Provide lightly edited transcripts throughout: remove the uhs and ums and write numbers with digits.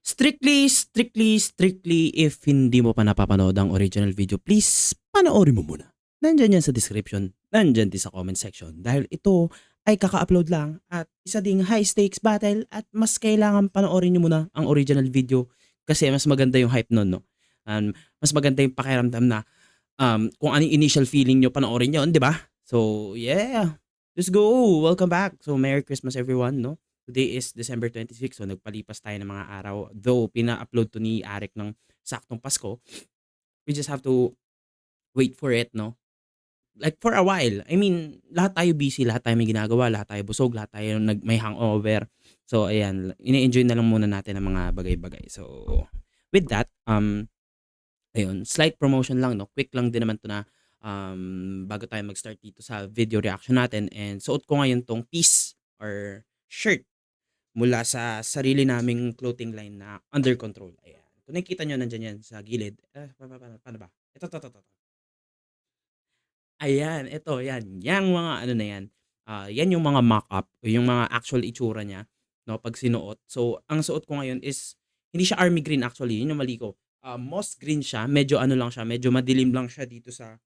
Strictly, if hindi mo pa napapanood ang original video, please panoorin mo muna. Nandyan yan sa description, nandyan din sa comment section. Dahil ito ay kaka-upload lang at isa ding high stakes battle at mas kailangan panoorin nyo muna ang original video kasi mas maganda yung hype nun, no? Mas maganda yung pakiramdam na kung ano yung initial feeling nyo, panoorin nyo, di ba? So, yeah. Let's go! Welcome back! So, Merry Christmas everyone, no? Today is December 26, so nagpalipas tayo ng mga araw. Though, pina-upload to ni Arik ng saktong Pasko, we just have to wait for it, no? Like, for a while. I mean, lahat tayo busy, lahat tayo may ginagawa, lahat tayo busog, lahat tayo may hangover. So, ayan, ine-enjoy na lang muna natin ang mga bagay-bagay. So, with that, ayun, slight promotion lang, no? Quick lang din naman to na bago tayo mag-start dito sa video reaction natin. And suot ko ngayon tong piece or shirt mula sa sarili naming clothing line na Under Control. Ayan. Kung nakikita nyo, nandyan yan sa gilid. Paano ba? Ito. Ayan, ito, yan. Yang mga ano na yan. Yan yung mga mock-up, yung mga actual itsura niya, no, pag sinuot. So, ang suot ko ngayon is, hindi siya army green actually, yun yung mali ko. Moss green siya, medyo ano lang siya, medyo madilim lang siya dito sa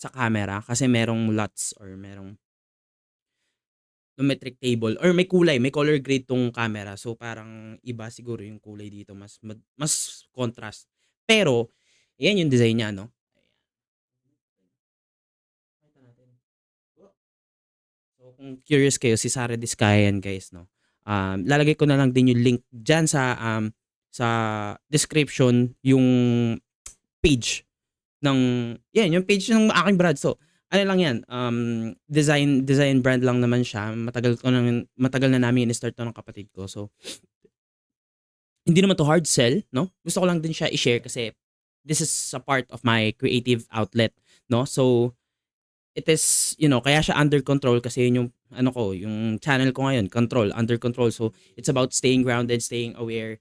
camera kasi merong LUTs or merong metric table or may kulay, may color grade tong camera. So parang iba siguro yung kulay dito, mas contrast. Pero ayan yung design niya, no? So kung curious kayo, si Sara Diskaya yan, guys, no? Lalagay ko na lang din yung link diyan sa description yung page yung page ng aking brand. So ano lang yan, design brand lang naman siya. Matagal na namin in-start to ng kapatid ko. So, hindi naman to hard sell, no? Gusto ko lang din siya i-share kasi this is a part of my creative outlet, no? So, it is, kaya siya Under Control kasi yun yung, yung channel ko ngayon, Under Control. So, it's about staying grounded, staying aware,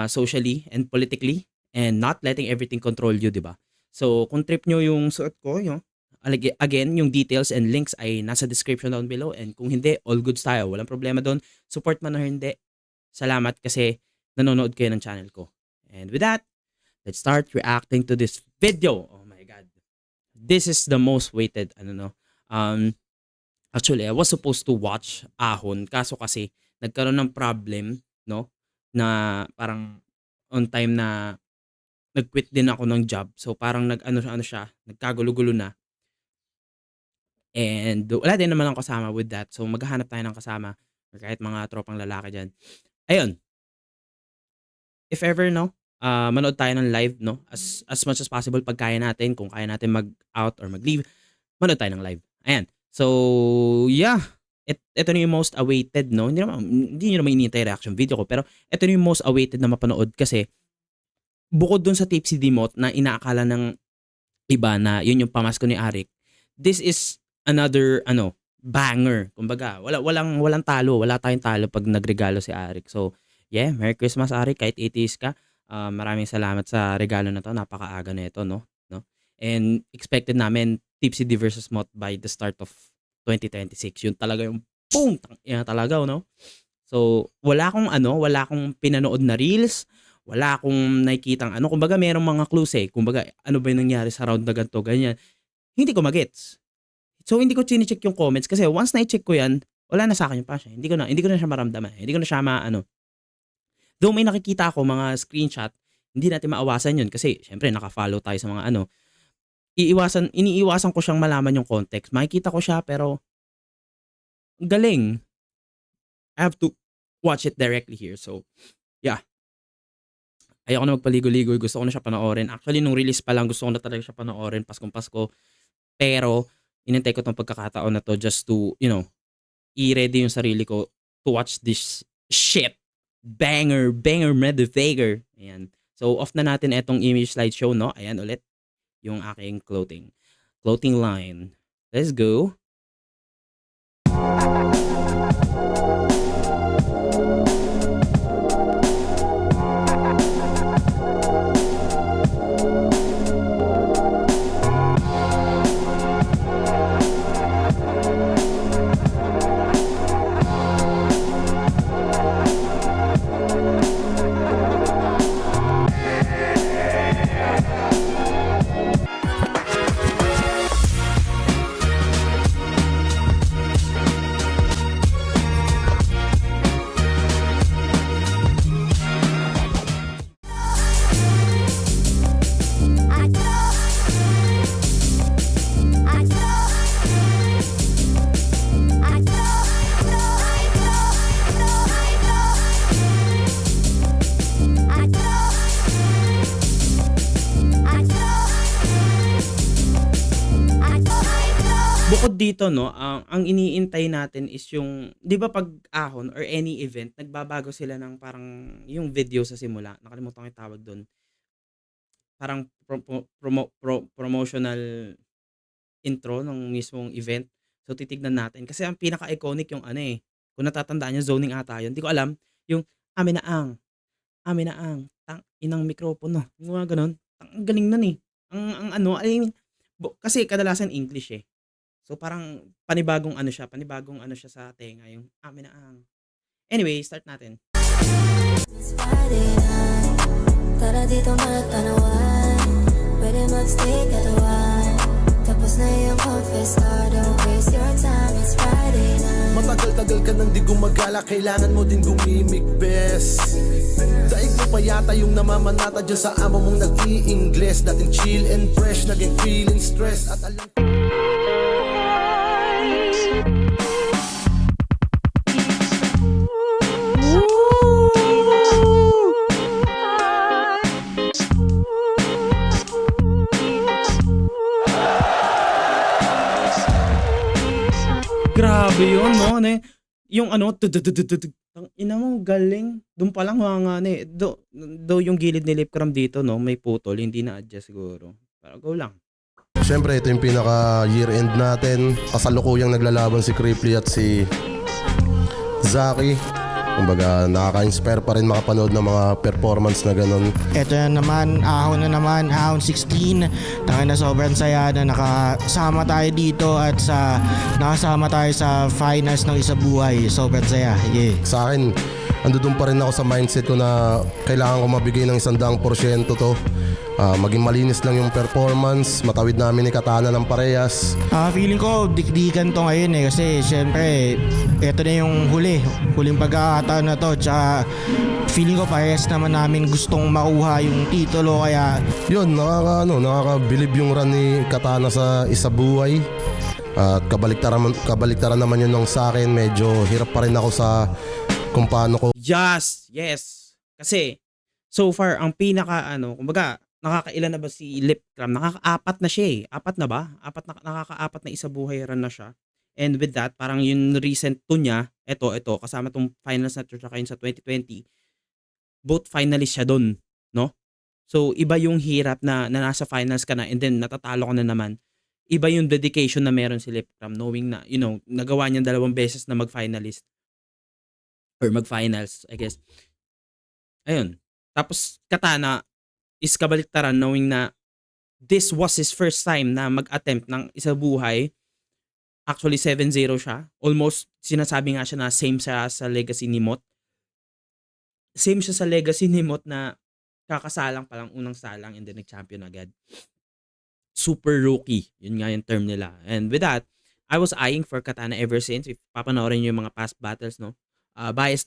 socially and politically, and not letting everything control you, di ba? So, kung trip nyo yung suot ko, again, yung details and links ay nasa description down below. And kung hindi, all goods tayo. Walang problema doon. Support man o hindi. Salamat kasi nanonood kayo ng channel ko. And with that, let's start reacting to this video. Oh my God. This is the most waited, actually, I was supposed to watch Ahon. Kaso kasi, nagkaroon ng problem, no? Na parang on time na nag-quit din ako ng job. So parang nagkagulo-gulo na. And wala din naman ang kasama with that. So maghahanap tayo ng kasama or kahit mga tropang lalaki dyan. Ayun. If ever, no, manood tayo ng live, no, as much as possible pag kaya natin, kung kaya natin mag-out or mag-leave, manood tayo ng live. Ayan. So, yeah. Ito na yung most awaited, no? Hindi nyo naman inintay reaction video ko, pero ito na yung most awaited na mapanood kasi bukod dun sa Tipsy Dimot na inaakala ng iba na yun yung pamasko ni Arik, this is another banger. Kumbaga, walang talo, wala tayong talo pag nagregalo si Arik. So, yeah, Merry Christmas Arik, kahit atheist ka. Maraming salamat sa regalo na to. Napakaaga na ito, no? And expected namin Tipsy D versus Mot by the start of 2026. Yun talaga yung boom, yan talaga, no? So, wala akong pinanood na reels, wala akong nakikitang kumbaga merong mga clues kumbaga ano ba yung nangyari sa round na ganito, ganyan. Hindi ko magets. So, hindi ko chine-check yung comments kasi once na-check ko yan, wala na sa akin yung passion. Hindi ko na siya maramdaman. Hindi ko na siya Though may nakikita ako mga screenshot, hindi natin maawasan yun kasi syempre naka-follow tayo sa mga iniiwasan ko siyang malaman yung context. Makikita ko siya pero galing. I have to watch it directly here. So, yeah. Ayoko na magpaligo-ligo. Gusto ko na siya panoorin. Actually, nung release pa lang, gusto ko na talaga siya panoorin. Paskong-Pasko. Pero, inintay ko tong pagkakataon na to just to, i-ready yung sarili ko to watch this shit. Banger, motherfucker. Ayan. So, off na natin itong image slideshow, no? Ayan ulit. Yung aking clothing line. Let's go. Bukod dito 'no, ang iniintay natin is yung 'di ba 'pag ahon or any event nagbabago sila ng parang yung video sa simula, nakalimutan ko yung tawag dun. Parang promotional intro ng mismong event. So titignan natin kasi ang pinaka-iconic yung ano, eh, kung natatandaan niyo zoning ata yun, di ko alam, yung "Amin na ang tang-inang mikropono." Yung mga gano'n. Ang galing nun, eh. Ang ano, I mean, kasi kadalasan English, eh. So parang panibagong ano siya sa tenga yung "Amin na ang." Anyway, start natin. It's Friday night. Tara dito matanawan. Pwede mag-stay katuwan. Tapos na yung confess, don't waste your time. It's Friday night. Matagal-tagal ka nang di gumagala, kailangan mo din gumimik, bes. Daig mo pa yata yung namamanata dyan sa amo mong nag-i-ingles. Dating chill and fresh, naging feeling stress. At alam Grabe yun 'no, ano yung ano, tugtugtugtugtug, tangina mo galing. Dun palang humanga na, eh. Though yung gilid ni lip cram dito 'no, may putol, hindi na-adjust siguro. Pero go lang. Siyempre, ito yung pinaka year end natin. Kasalukuyang naglalaban si Cripply at si Zaki. Kumbaga, nakaka-inspire pa rin makapanood ng mga performance na ganun. Ito na naman, ahon 16. Tangin na sobrang saya na nakasama tayo dito at nakasama tayo sa finals ng Isa Buhay. Sobrang saya. Yeah. Sa akin, andun pa rin ako sa mindset ko na kailangan ko mabigay ng 100% to. Maging malinis lang yung performance, matawid namin ni Katana ng parehas. Feeling ko dikdikan to ngayon kasi syempre ito na yung huling pagkakataon na to. Tsaka feeling ko parehas naman namin gustong makuha yung titulo kaya Yun, nakakabilib yung run ni Katana sa Isa Buhay. At kabaliktaran naman yun ng sa akin. Medyo hirap pa rin ako sa kung paano ko Yes! Kasi so far ang kumbaga nakakailan na ba si lip cram? Nakaka-4 na siya, eh. 4 na ba? Nakaka-4 na Isa Buhay run na siya. And with that, parang yung recent 2 niya, ito kasama 'tong finals na 'to tsaka yun sa 2020, both finalist siya dun, 'no? So iba yung hirap na nasa finals ka na and then natatalo ka na naman. Iba yung dedication na meron si lip cram knowing na, nagawa niya 2 beses na mag-finalist or mag-finals, I guess. Ayun. Tapos Katana is kabaliktaran knowing na this was his first time na mag-attempt ng Isa Buhay. Actually 7-0 siya. Almost sinasabi nga siya na same siya sa legacy ni Mot. Same siya sa legacy ni Mot na kakasalang pa lang, unang salang and then nag-champion agad. Super rookie. Yun nga yung term nila. And with that, I was eyeing for Katana ever since. If papanoorin niyo yung mga past battles, no?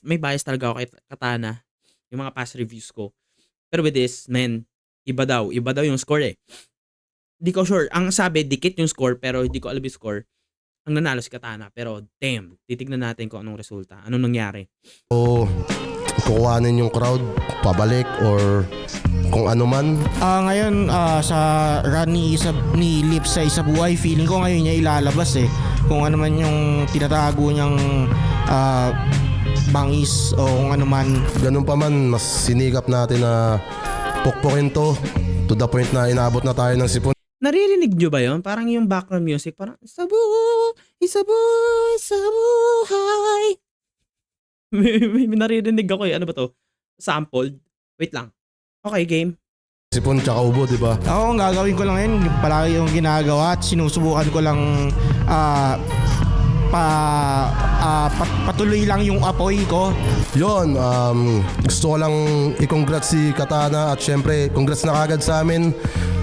May bias talaga ako kay Katana. Yung mga past reviews ko. Pero with this, man, iba daw yung score, eh. Di ko sure. Ang sabi, dikit yung score, pero hindi ko alam yung score. Ang nanalo si Katana. Pero, damn, titignan natin kung anong resulta. Anong nangyari. kukuhanin yung crowd pabalik or kung ano man. Ngayon sa run ni Lip sa Isa Buhay, feeling ko ngayon niya ilalabas kung ano man yung tinatago niyang bangis o kung ano man. Ganun pa man, mas sinikap natin na pukpukin to the point na inabot na tayo ng sipon. Naririnig nyo ba yun? Parang yung background music, parang Isa Buhay. may naririnig ako, ano ba to? Sampled. Wait lang. Okay, game. Sipon tsaka ubo, di ba? Ako, ang gagawin ko lang yun, palagi yung ginagawa at sinusubukan ko lang patuloy lang yung apoy ko. Yon, gusto ko lang i-congrats si Katana at syempre, congrats na kagad sa amin.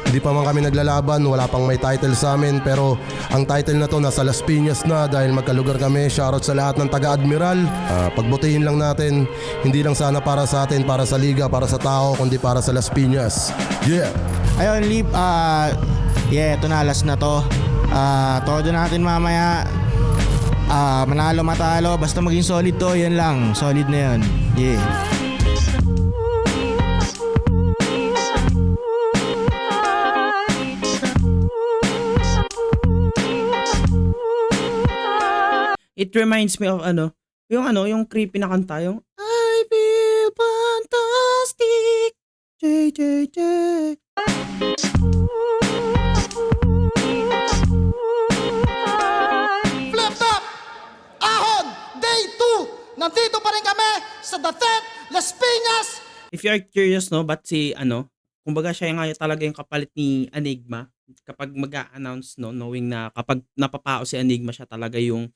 Hindi pa man kami naglalaban, wala pang may title sa amin, pero ang title na to nasa Las Piñas na dahil magkalugar kami. Shoutout sa lahat ng taga-Admiral. Pagbutihin lang natin, hindi lang sana para sa atin, para sa liga, para sa tao, kundi para sa Las Piñas. Yeah! Ayun, Lip, ito na, last na to. Todo natin mamaya. Manalo matalo, basta maging solid to, yan lang. Solid na yun. Yeah. It reminds me of yung creepy na kanta, yung I feel fantastic. JJJ. Flip Top! Ahon! Day 2! Nandito pa rin kami sa The Tent, Las Piñas! If you are curious, no, ba't kumbaga siya nga talaga yung kapalit ni Enigma kapag mag-a-announce, no, knowing na kapag napapao si Enigma, siya talaga yung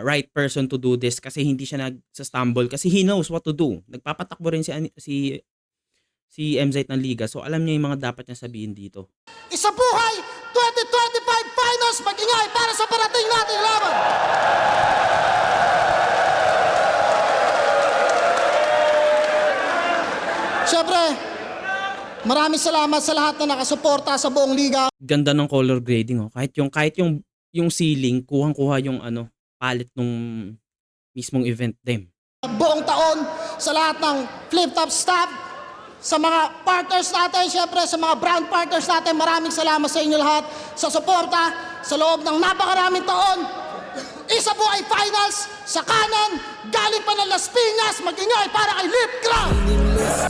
right person to do this kasi hindi siya nag-stumble kasi he knows what to do. Nagpapatakbo rin si MZ ng Liga, so alam niya yung mga dapat niya sabihin dito. Isabuhay 2025 Finals! Mag-ingay para sa parating nating laban! Siyempre, maraming salamat sa lahat na nakasuporta sa buong liga. Ganda ng color grading, oh. Kahit yung ceiling, kuhang-kuha yung palette nung mismong event din. Buong taon sa lahat ng Flip Top staff, sa mga partners natin, siyempre sa mga brand partners natin, maraming salamat sa inyo lahat sa suporta sa loob ng napakaraming taon. Isa po ay finals sa kanan, galing pa ng Las Piñas, mag-ingay para kay Lip Cram!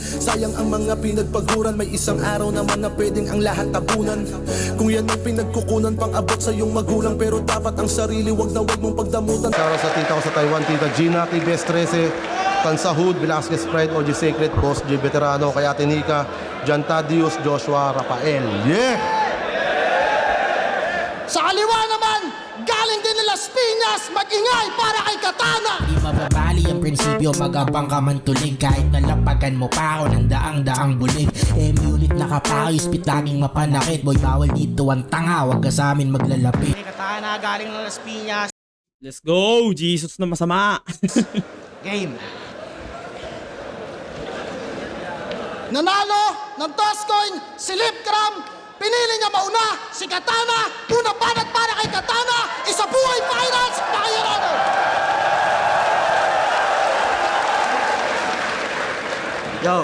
Sayang ang mga pinagpaguran, may isang araw naman na pwedeng ang lahat tabunan. Kung yan ang pinagkukunan pang abot sa iyong magulang, pero dapat ang sarili wag na wag mong pagdamutan. Shoutout sa tita ko sa Taiwan, Tita Gina, kay Best 13, Tansa Hood, Velasquez Pride, OG Sacred, Boss J Veterano, kay Ate Nika, John Tadius, Joshua, Rafael. Yeah! Sa kaliwa naman, galing din ng Las Piñas, mag-ingay para kay Katana! Di mababali ang prinsipyo, magabang ka man tulig. Kahit nalapagan mo pa ako ng daang-daang bulig. Ulit nakapayo, spit laging mapanakit. Boy, bawal dito ang tanga, wag ka sa amin maglalapit. Katana galing ng Las Piñas. Let's go! Jesus na masama! Game. Nanalo ng toss coin si Lip Cram. Pinili niya mauna si Katana. Una banat para kay Katana. Isa buhay finals. Pakayarano. Yo.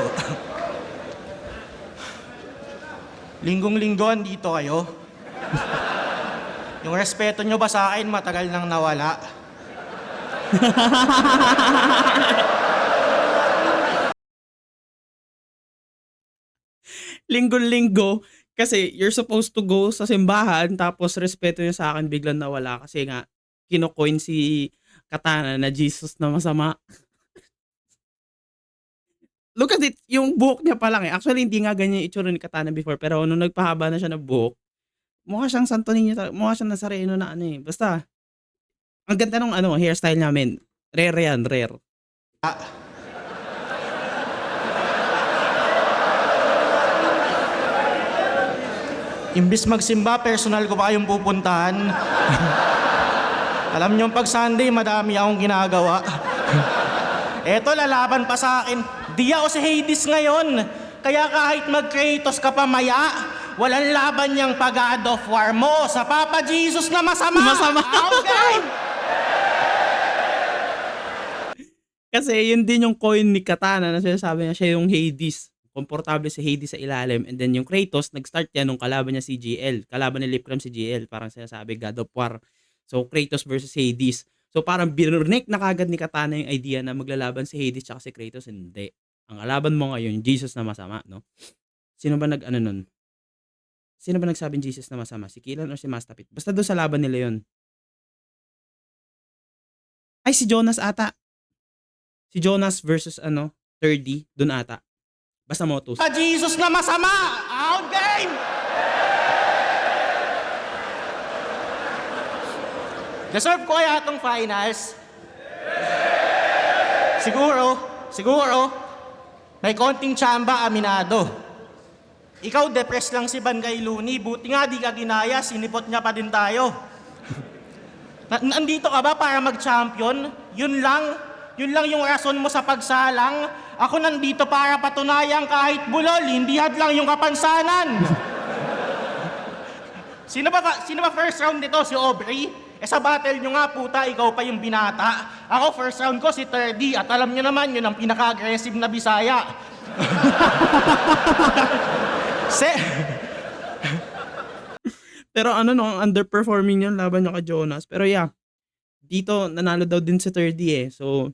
Linggong-linggo andito kayo. Yung respeto nyo ba sa akin matagal nang nawala? Linggo-linggo, kasi you're supposed to go sa simbahan, tapos respeto niya sa akin biglang nawala kasi nga kino-coin si Katana na Jesus na masama. Look at it, yung buhok niya pa lang eh. Actually, hindi nga ganyan yung itsura ni Katana before, pero nung nagpahaba na siya ng buhok, mukha siyang Santo Niño, mukha siyang Nazareno na Basta, ang ganda ng hairstyle namin. Rare yan, rare. Imbis magsimba, personal ko pa kayong pupuntahan. Alam niyo, pag Sunday, madami akong ginagawa. Eto, lalaban pa sa akin. Di ako si Hades ngayon. Kaya kahit mag-Kratos ka pa maya, walang laban niyang pag-God of War mo sa Papa Jesus na masama. Masama. Okay. Kasi yun din yung coin ni Katana na sinasabi niya siya yung Hades. Komportable si Hades sa ilalim. And then yung Kratos, nag-start yan nung kalaban niya si GL. Kalaban ni Lipcram si GL. Parang sinasabi, God of War. So, Kratos versus Hades. So, parang binurnik na kagad ni Katana yung idea na maglalaban si Hades tsaka si Kratos. Hindi. Ang kalaban mo ngayon, Jesus na masama, no? Sino ba nun? Sino ba nagsabing Jesus na masama? Si Killan o si Mastapit? Basta doon sa laban nila yun. Ay, si Jonas ata. Si Jonas versus 30, doon ata. Basta Motus. Jesus na masama. Out game. Deserve ko kaya itong finals? Siguro, may konting tsamba, aminado. Ikaw, depressed lang si Bangay Looney. Buti nga di ka ginaya, sinipot niya pa din tayo. Nandito ka ba para mag-champion? Yun lang yung rason mo sa pagsalang. Ako nandito para patunayan kahit bulol, hindi hadlang yung kapansanan. Sino ba first round nito? Si Aubrey? Sa battle nyo nga, puta, ikaw pa yung binata. Ako, first round ko si 30. At alam nyo naman, yun ang pinaka-aggressive na Bisaya. Pero ang underperforming yun laban nyo kay Jonas. Pero yeah, dito nanalo daw din si 30 eh. So,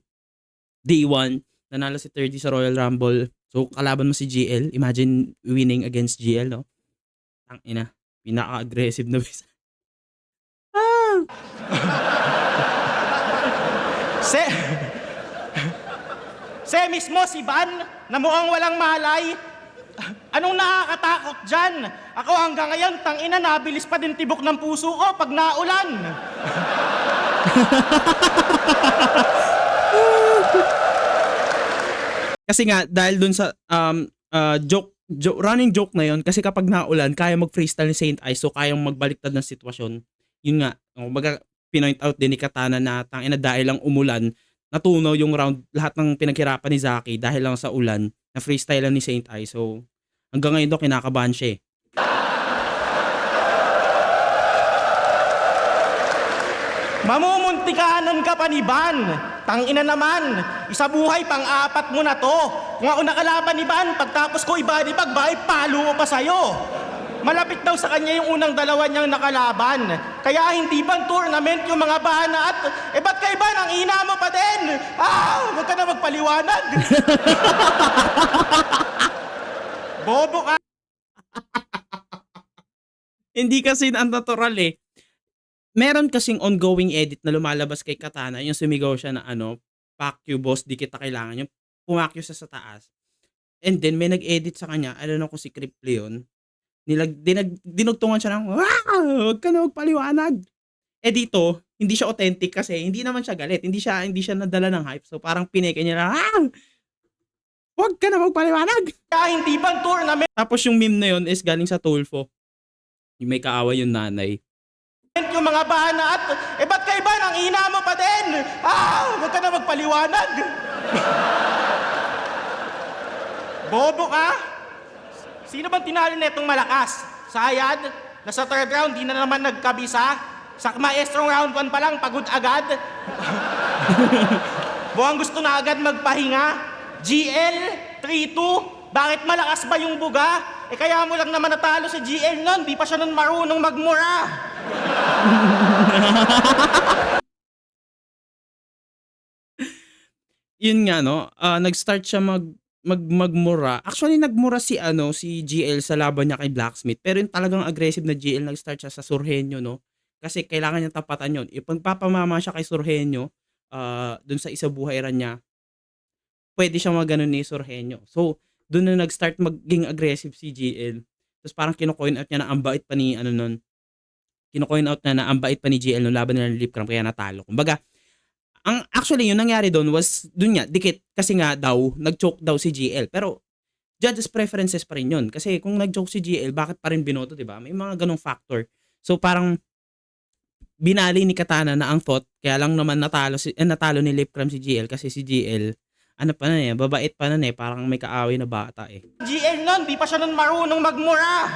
day 1, nanalo si 30 sa Royal Rumble. So, kalaban mo si GL. Imagine winning against GL, no? Ang ina, pinaka-aggressive na bisa. Ah! Se... Se mismo si Van na mukhang walang malay. Anong nakakatakot dyan? Ako hanggang ngayon, tangina, nabilis pa din tibok ng puso ko pag naulan. Kasi nga, dahil dun sa running joke na yon, kasi kapag naulan, kaya mag-freestyle ni Saint Ice, so kayang magbaliktad ng sitwasyon. Yun nga, pinoint out din ni Katana na tangina dahil lang umulan, natunaw yung round, lahat ng pinaghirapan ni Zaki dahil lang sa ulan, na freestyle lang ni Saint Ice. So, hanggang ngayon daw kinakabahan siya eh. Mamumuntikanan ka pa ni Van. Tangina naman, isa buhay pang-apat mo na to. Kung ako nakalaban ni Van, pagtapos ko ibody bag, bakit palo ko pa sa'yo? Malapit daw sa kanya yung unang dalawa niyang nakalaban. Kaya hindi bang tournament yung mga bana at, ba't kay Van ang ina mo pa din? Huwag ka na magpaliwanag. Bobo ka. Hindi kasi ang natural eh. Meron kasing ongoing edit na lumalabas kay Katana, yung sumigaw siya na fuck you boss, di kita kailangan, yung pumakyo siya sa taas. And then may nag-edit sa kanya, I don't know kung si Criple yun, dinugtungan siya ng, huwag ka na magpaliwanag. Dito, hindi siya authentic kasi hindi naman siya galit, hindi siya nadala ng hype. So parang pineke niya na, huwag ka na magpaliwanag. Kaya hindi bang tournament Tapos yung meme na yun is galing sa Tulfo. Yung may kaaway yung nanay. yung mga bana at, ba't kay Van ang ina mo pa din? Huwag ka na magpaliwanag. Bobo ka? Sino bang tinalo netong malakas? Sayad? Nasa third round, di na naman nagkabisa? Sa maestrong round 1 pa lang, pagod agad? Buwang gusto na agad magpahinga? GL? 3-2? Bakit malakas ba yung buga? Kaya mo lang naman natalo si GL nun, di pa siya nun marunong magmura. Yun nga no, nag-start siya magmura. Actually nagmura si si GL sa laban niya kay Blacksmith, pero yung talagang aggressive na GL nag-start siya sa Surhenyo no. Kasi kailangan niya tapatan yun. Ipagpapamama siya kay Surhenyo, dun sa isa buhayran niya. Pwede siya maganon ni Surhenyo. So, dun na nag-start maging aggressive si GL. Tapos parang kino-coin out niya na ang bait pa ni kino-coin out na ang bait pa ni GL no laban nila ni Lipcram kaya natalo. Kumbaga, actually yung nangyari doon was doon nga dikit kasi nga daw nag-choke daw si GL. Pero judges preferences pa rin yun. Kasi kung nag-choke si GL, bakit pa rin binoto, 'di ba? May mga ganung factor. So parang binali ni Katana na ang thought, kaya lang naman natalo ni Lipcram si GL kasi si GL pa na eh, babait pa na eh, parang may kaaway na bata eh. GL nun, di pa siya nun marunong magmura.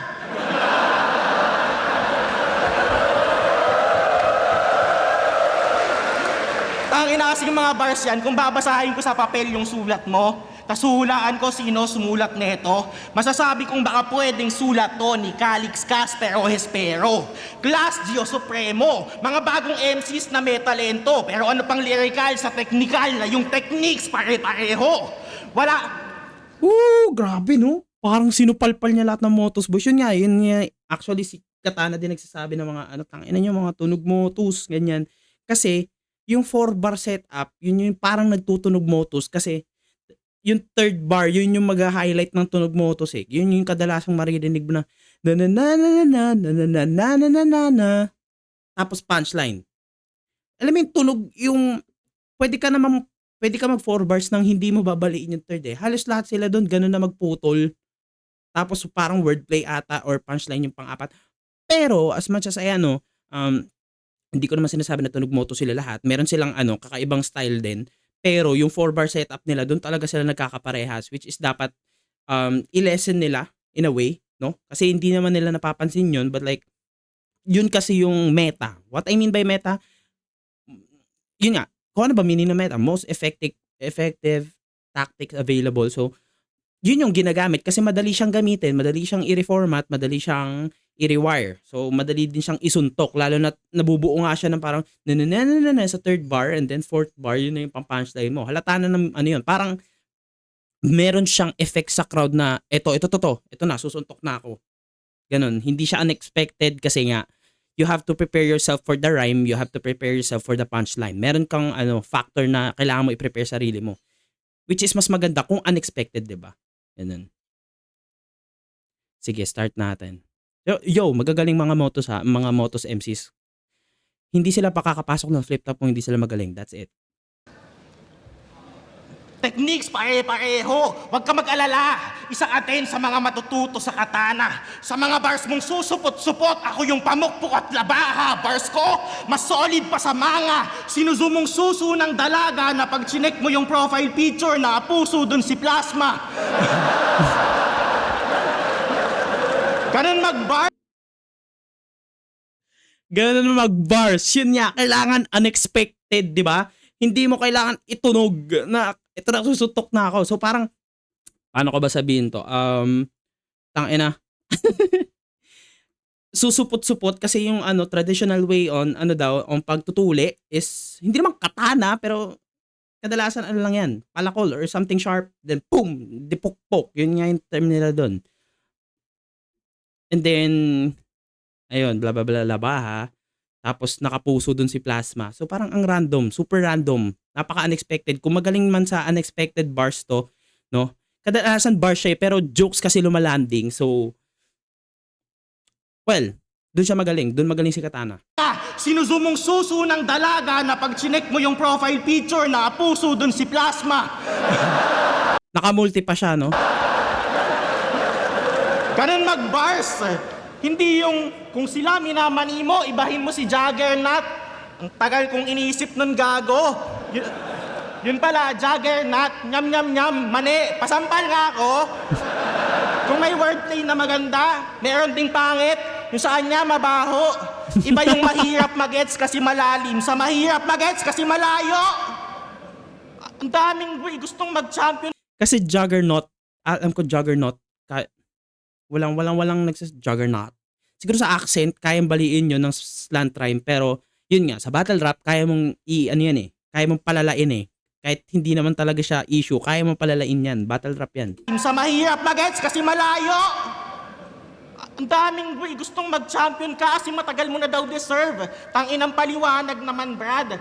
Tangina kasing mga bars yan, kung babasahin ko sa papel yung sulat mo, kasuhulaan ko sino sumulat neto, masasabi kong baka pwedeng sulat to ni Calix Casper o Hespero, Class Dio Supremo, mga bagong MCs na may talento, pero ano pang lyrical sa technical na yung techniques pare-pareho. Wala. Grabe no. Parang sinupalpal niya lahat ng Motos boys. Yun nga, actually si Katana din nagsasabi ng mga tangina niyo mga tunog Motos, ganyan. Kasi yung 4-bar setup, yun yung parang nagtutunog Motos kasi yung third bar, yun yung mag-highlight ng tunog Motos eh. Yun yung kadalasang maririnig mo na na na na na na na na na na na na na na tapos punchline. Alam mo yung tunog, yung pwede ka mag 4 bars nang hindi mo babaliin yung third eh. Halos lahat sila doon ganun na magputol. Tapos parang wordplay ata or punchline yung pang-apat. Pero as much as hindi ko naman sinasabi na tunog Motos sila lahat. Meron silang kakaibang style din. Pero yung 4-bar setup nila, doon talaga sila nagkakaparehas, which is dapat i-lesson nila in a way, no? Kasi hindi naman nila napapansin yun, but like, yun kasi yung meta. What I mean by meta, yun nga, kung ano ba meaning ng meta? Most effective tactics available. So, yun yung ginagamit kasi madali siyang gamitin, madali siyang i-reformat, madali siyang i-rewire. So, madali din siyang isuntok. Lalo na nabubuo nga siya ng parang nananana sa third bar and then fourth bar, yun na yung pang-punchline mo. Halata na ng ano yun. Parang meron siyang effect sa crowd na ito na, susuntok na ako. Ganon. Hindi siya unexpected kasi nga, you have to prepare yourself for the rhyme, you have to prepare yourself for the punchline. Meron kang factor na kailangan mo i-prepare sarili mo. Which is mas maganda kung unexpected, di ba? Ganun. Sige, start natin. Yo, magagaling mga motos MCs. Hindi sila pakakapasok ng flip top kung hindi sila magaling. That's it. Techniques, pare-pareho. Huwag ka mag-alala. Isang atin sa mga matututo sa katana. Sa mga bars mong susupot-supot, ako yung pamukpok at labaha. Bars ko, mas solid pa sa mga. Sinuzumong suso ng dalaga na pag chinek mo yung profile picture na puso dun si Plasma. Ganun mag-bar. Ganun mag-bars. Yun nga, kailangan unexpected, di ba? Hindi mo kailangan itunog na ito na susutok na ako. So parang, paano ko ba sabihin to? Tangina. Susupot-supot kasi yung traditional way on pagtutuli is hindi naman katana pero kadalasan lang yan, palakol or something sharp, then boom, dipukpok. Yun nga yung term nila doon. And then ayun, bla bla bla labaha. Tapos nakapuso dun si Plasma. So parang ang random, super random. Napaka-unexpected. Kung magaling man sa unexpected bars to, no? Kadalasan bars siya pero jokes kasi lumalanding. So, well, dun siya magaling. Dun magaling si Katana. Sinuzumong suso ng dalaga na pag chinek mo yung profile picture na puso dun si Plasma. Nakamulti pa siya, no? Ganun mag-bars. Hindi yung kung sila minamani mo, ibahin mo si Juggernaut. Ang tagal kong iniisip nun, gago. Yun pala, Juggernaut, nyam nyam nyam, mani, pasampal nga ako. Kung may wordplay na maganda, meron ding pangit, yung sa kanya mabaho. Iba yung mahirap magets kasi malalim, sa mahirap magets kasi malayo. Ang daming gustong mag-champion. Kasi Juggernaut, alam ko Juggernaut, walang nagsas-Juggernaut. Siguro sa accent, kayang baliin yun ng slant rhyme. Pero, yun nga, sa battle rap, kaya mong kaya mong palalain eh. Kahit hindi naman talaga siya issue, kaya mong palalain yan. Battle rap yan. Sa mahirap magets kasi malayo. Ang daming gustong mag-champion ka kasi matagal mo na daw deserve. Tanginang paliwanag naman, Brad.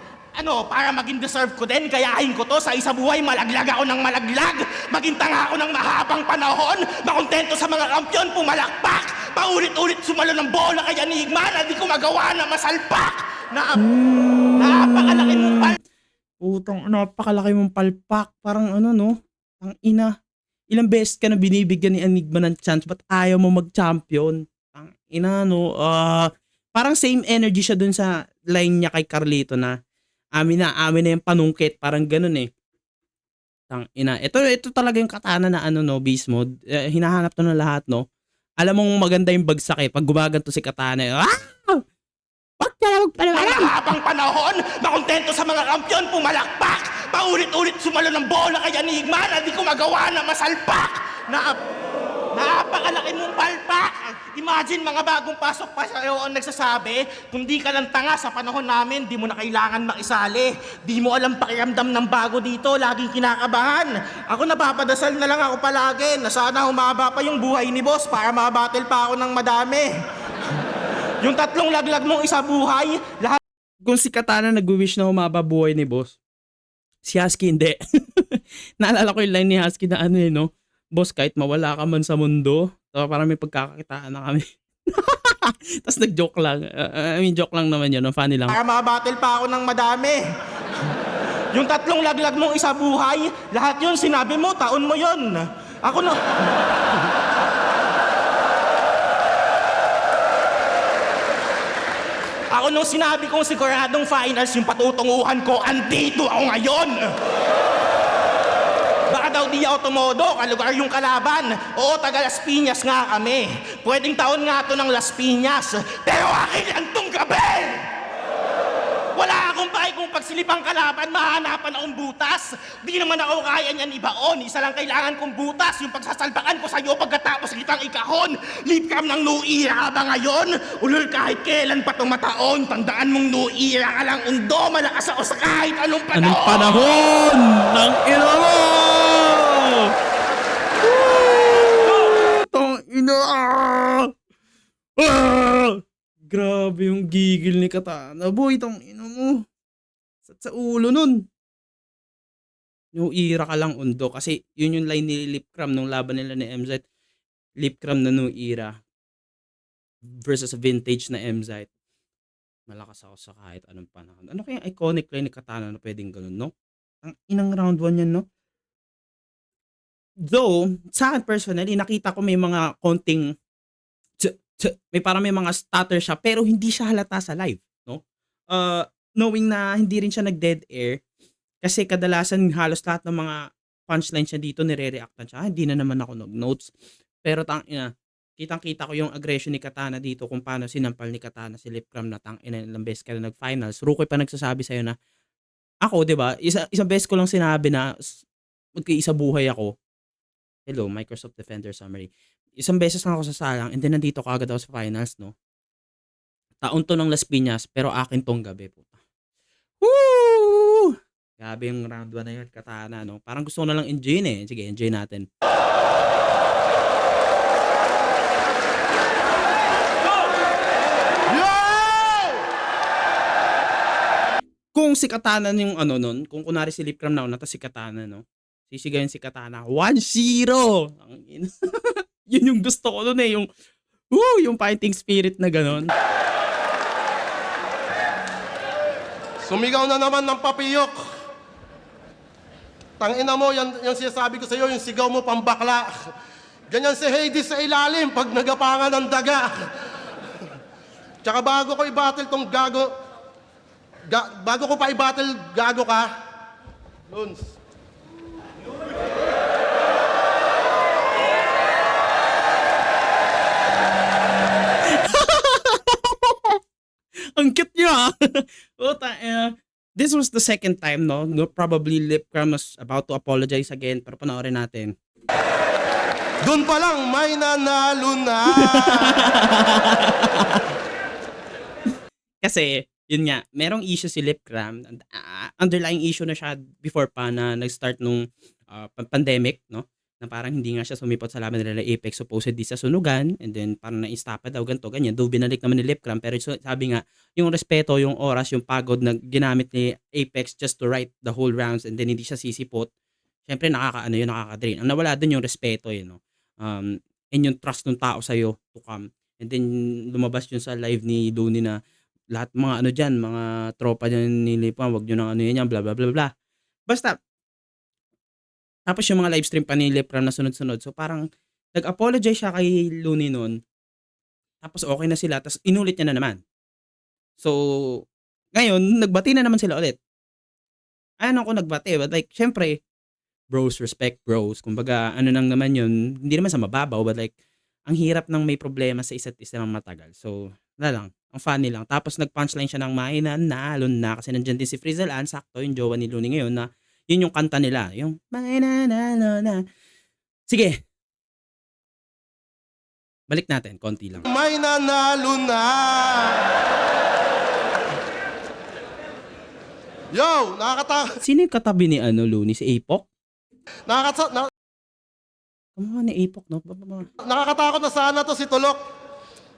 Para maging deserve ko din, kayahin ko to sa isa buhay, malaglag ako ng malaglag. Maging tanga ako ng mahabang panahon, makontento sa mga kampyon, pumalakpak. Paulit-ulit sumalo ng bola kay Enigma na di ko magawa na masalpak. Napakalaki mong Putang, napakalaki mong palpak. Parang no? Ang ina. Ilang beses ka na binibigyan ni Enigma ng chance, ba't ayaw mo mag-champion? Ang ina, no? Parang same energy siya dun sa line niya kay Carlito na amin na yung panungkit. Parang ganun eh. Ang ina. Ito talaga yung katana na beast mode. Hinahanap to ng lahat, no? Alam mong maganda yung bagsak eh. Pag gumaganto si katana, wag ka na magpaliwanag! mahabang panahon, makontento sa mga kampyon, pumalakpak. Paulit-ulit sumalo ng bola kay Enigma na di ko magawa na masalpak. Napakalaki mong palpak. Imagine mga bagong pasok pa sa'yo ang nagsasabi, kung di ka lang tanga sa panahon namin, di mo na kailangan makisali. Di mo alam pakiramdam ng bago dito, laging kinakabahan. Ako napapadasal na lang ako palagi na sana humaba pa yung buhay ni boss para mabattle pa ako ng madami. Yung 3 laglag mong isa buhay, lahat Kung si Katana nag-wish na humaba buhay ni boss, si Husky hindi. Naalala ko yung line ni Husky na no? Boss, kahit mawala ka man sa mundo, parang may pagkakakitaan na kami. Tapos nag-joke lang. Joke lang naman yun. Funny lang. para mabattle pa ako ng madami. Yung 3 laglag mong isa buhay, lahat yun sinabi mo, taon mo yun. Ako nung sinabi kong siguradong finals yung patutunguhan ko, andito ako ngayon. Baka daw di ako tumodo, kalugar yung kalaban. Oo, taga Las Piñas nga kami. Pwedeng taon nga to ng Las Piñas. Pero akin yan tong gabi! Wala akong pake kung mong pagsilip ang kalaban, mahanapan akong butas. Di naman ako kaya niyan ibaon. Isa lang kailangan kong butas, yung pagsasalbakan ko sa'yo pagkatapos kitang ikahon. Leap cam ng new era ba ngayon? Ulol kahit kailan pa tumataon. Tandaan mong new era ka lang undo, malakas ako sa kahit anong panahon. Anong panahon? Nang ina mo! Tong ina! Grabe yung gigil ni Katana. Boy, tong ina mo. Sa ulo nun. Yung ira ka lang undo. Kasi yun yung line ni Lipcram nung laban nila ni MZ. Lipcram na new era versus vintage na MZ. Malakas ako sa kahit anong panahon. Ano kaya iconic line ni Katana na pwedeng ganun, no? Ang inang round 1 yan, no? Though, sa akin personally, nakita ko may mga konting may parang may mga stutter siya pero hindi siya halata sa live, no? Knowing na hindi rin siya nag-dead air kasi kadalasan halos lahat ng mga punchlines niya dito nire-reactan siya. Hindi na naman ako nag-notes. Pero kitang-kita ko yung aggression ni Katana dito kung paano sinampal ni Katana si Lipcram na ilang beses ka na nag-finals. Rukoy pa nagsasabi sa'yo na ako, di ba? Isang beses ko lang sinabi na magkaisa buhay ako. Hello, Microsoft Defender Summary. Isang beses lang ako sasalang and then nandito ka agad ako sa finals, no? Taon to ng Las Piñas, pero akin tong gabi, puta. Woo! Grabe yung round 1 na yun, Katana, no? Parang gusto ko na lang enjoy eh. Sige, enjoy natin. Kung si Katana yung ano nun, kung kunwari si Lipcram na una, tapos si Katana, no? Sisigayin si Katana, 1-0! Ang ina. Yun yung gusto ko nun eh, yung fighting spirit na ganon. Sumigaw na naman ng papiyok. Tangina mo, yan yung sinasabi ko sa iyo, yung sigaw mo pambakla. Ganyan si Hades sa ilalim pag nagapangan ng daga. Tsaka bago ko i-battle tong bago ko pa i-battle gago ka, Luns. Ang cute niya. This was the second time, no? Probably Lipcram was about to apologize again, pero panoorin natin. Doon pa lang, may nanalo na. Kasi, yun nga, merong issue si Lipcram. Underlying issue na siya before pa na nag-start nung pandemic, no? Na parang hindi nga siya sumipot sa laban nila Apex supposedly sa sunugan and then parang na-istapa daw ganito, ganyan. Though binalik naman ni Lipcram pero sabi nga, yung respeto, yung oras, yung pagod na ginamit ni Apex just to write the whole rounds and then hindi siya sisipot. Siyempre nakaka-drain. Ang nawala dun yung respeto, no? And yung trust ng tao sa'yo to come. And then lumabas yun sa live ni Looney na lahat mga ano dyan, mga tropa dyan ni Lipcram, wag nyo nang ano yan, bla bla bla bla. Basta, tapos yung mga live stream pa ni Lipcram na sunod-sunod. So parang nag-apologize siya kay Looney noon. Tapos okay na sila. Tapos inulit niya na naman. So ngayon, nagbati na naman sila ulit. Ano ko nagbati. But like, syempre, bros, respect bros. Kumbaga, ano nang naman yun. Hindi naman sa mababaw. But like, ang hirap ng may problema sa isa't isa ng matagal. So, wala lang. Ang funny lang. Tapos nag-punchline siya ng mahina, nalon na. Kasi nandyan din si Frizzle Ann. Sakto yung jowa ni Looney ngayon na yun yung kanta nila. Yung, na. Sige. Balik natin. Konti lang. May nanalo na. Yo, nakakatakot. Sino yung katabi ni Looney? Si Apok? Kamukha ni Apok, no? Nakakatakot na sana to si Tulok.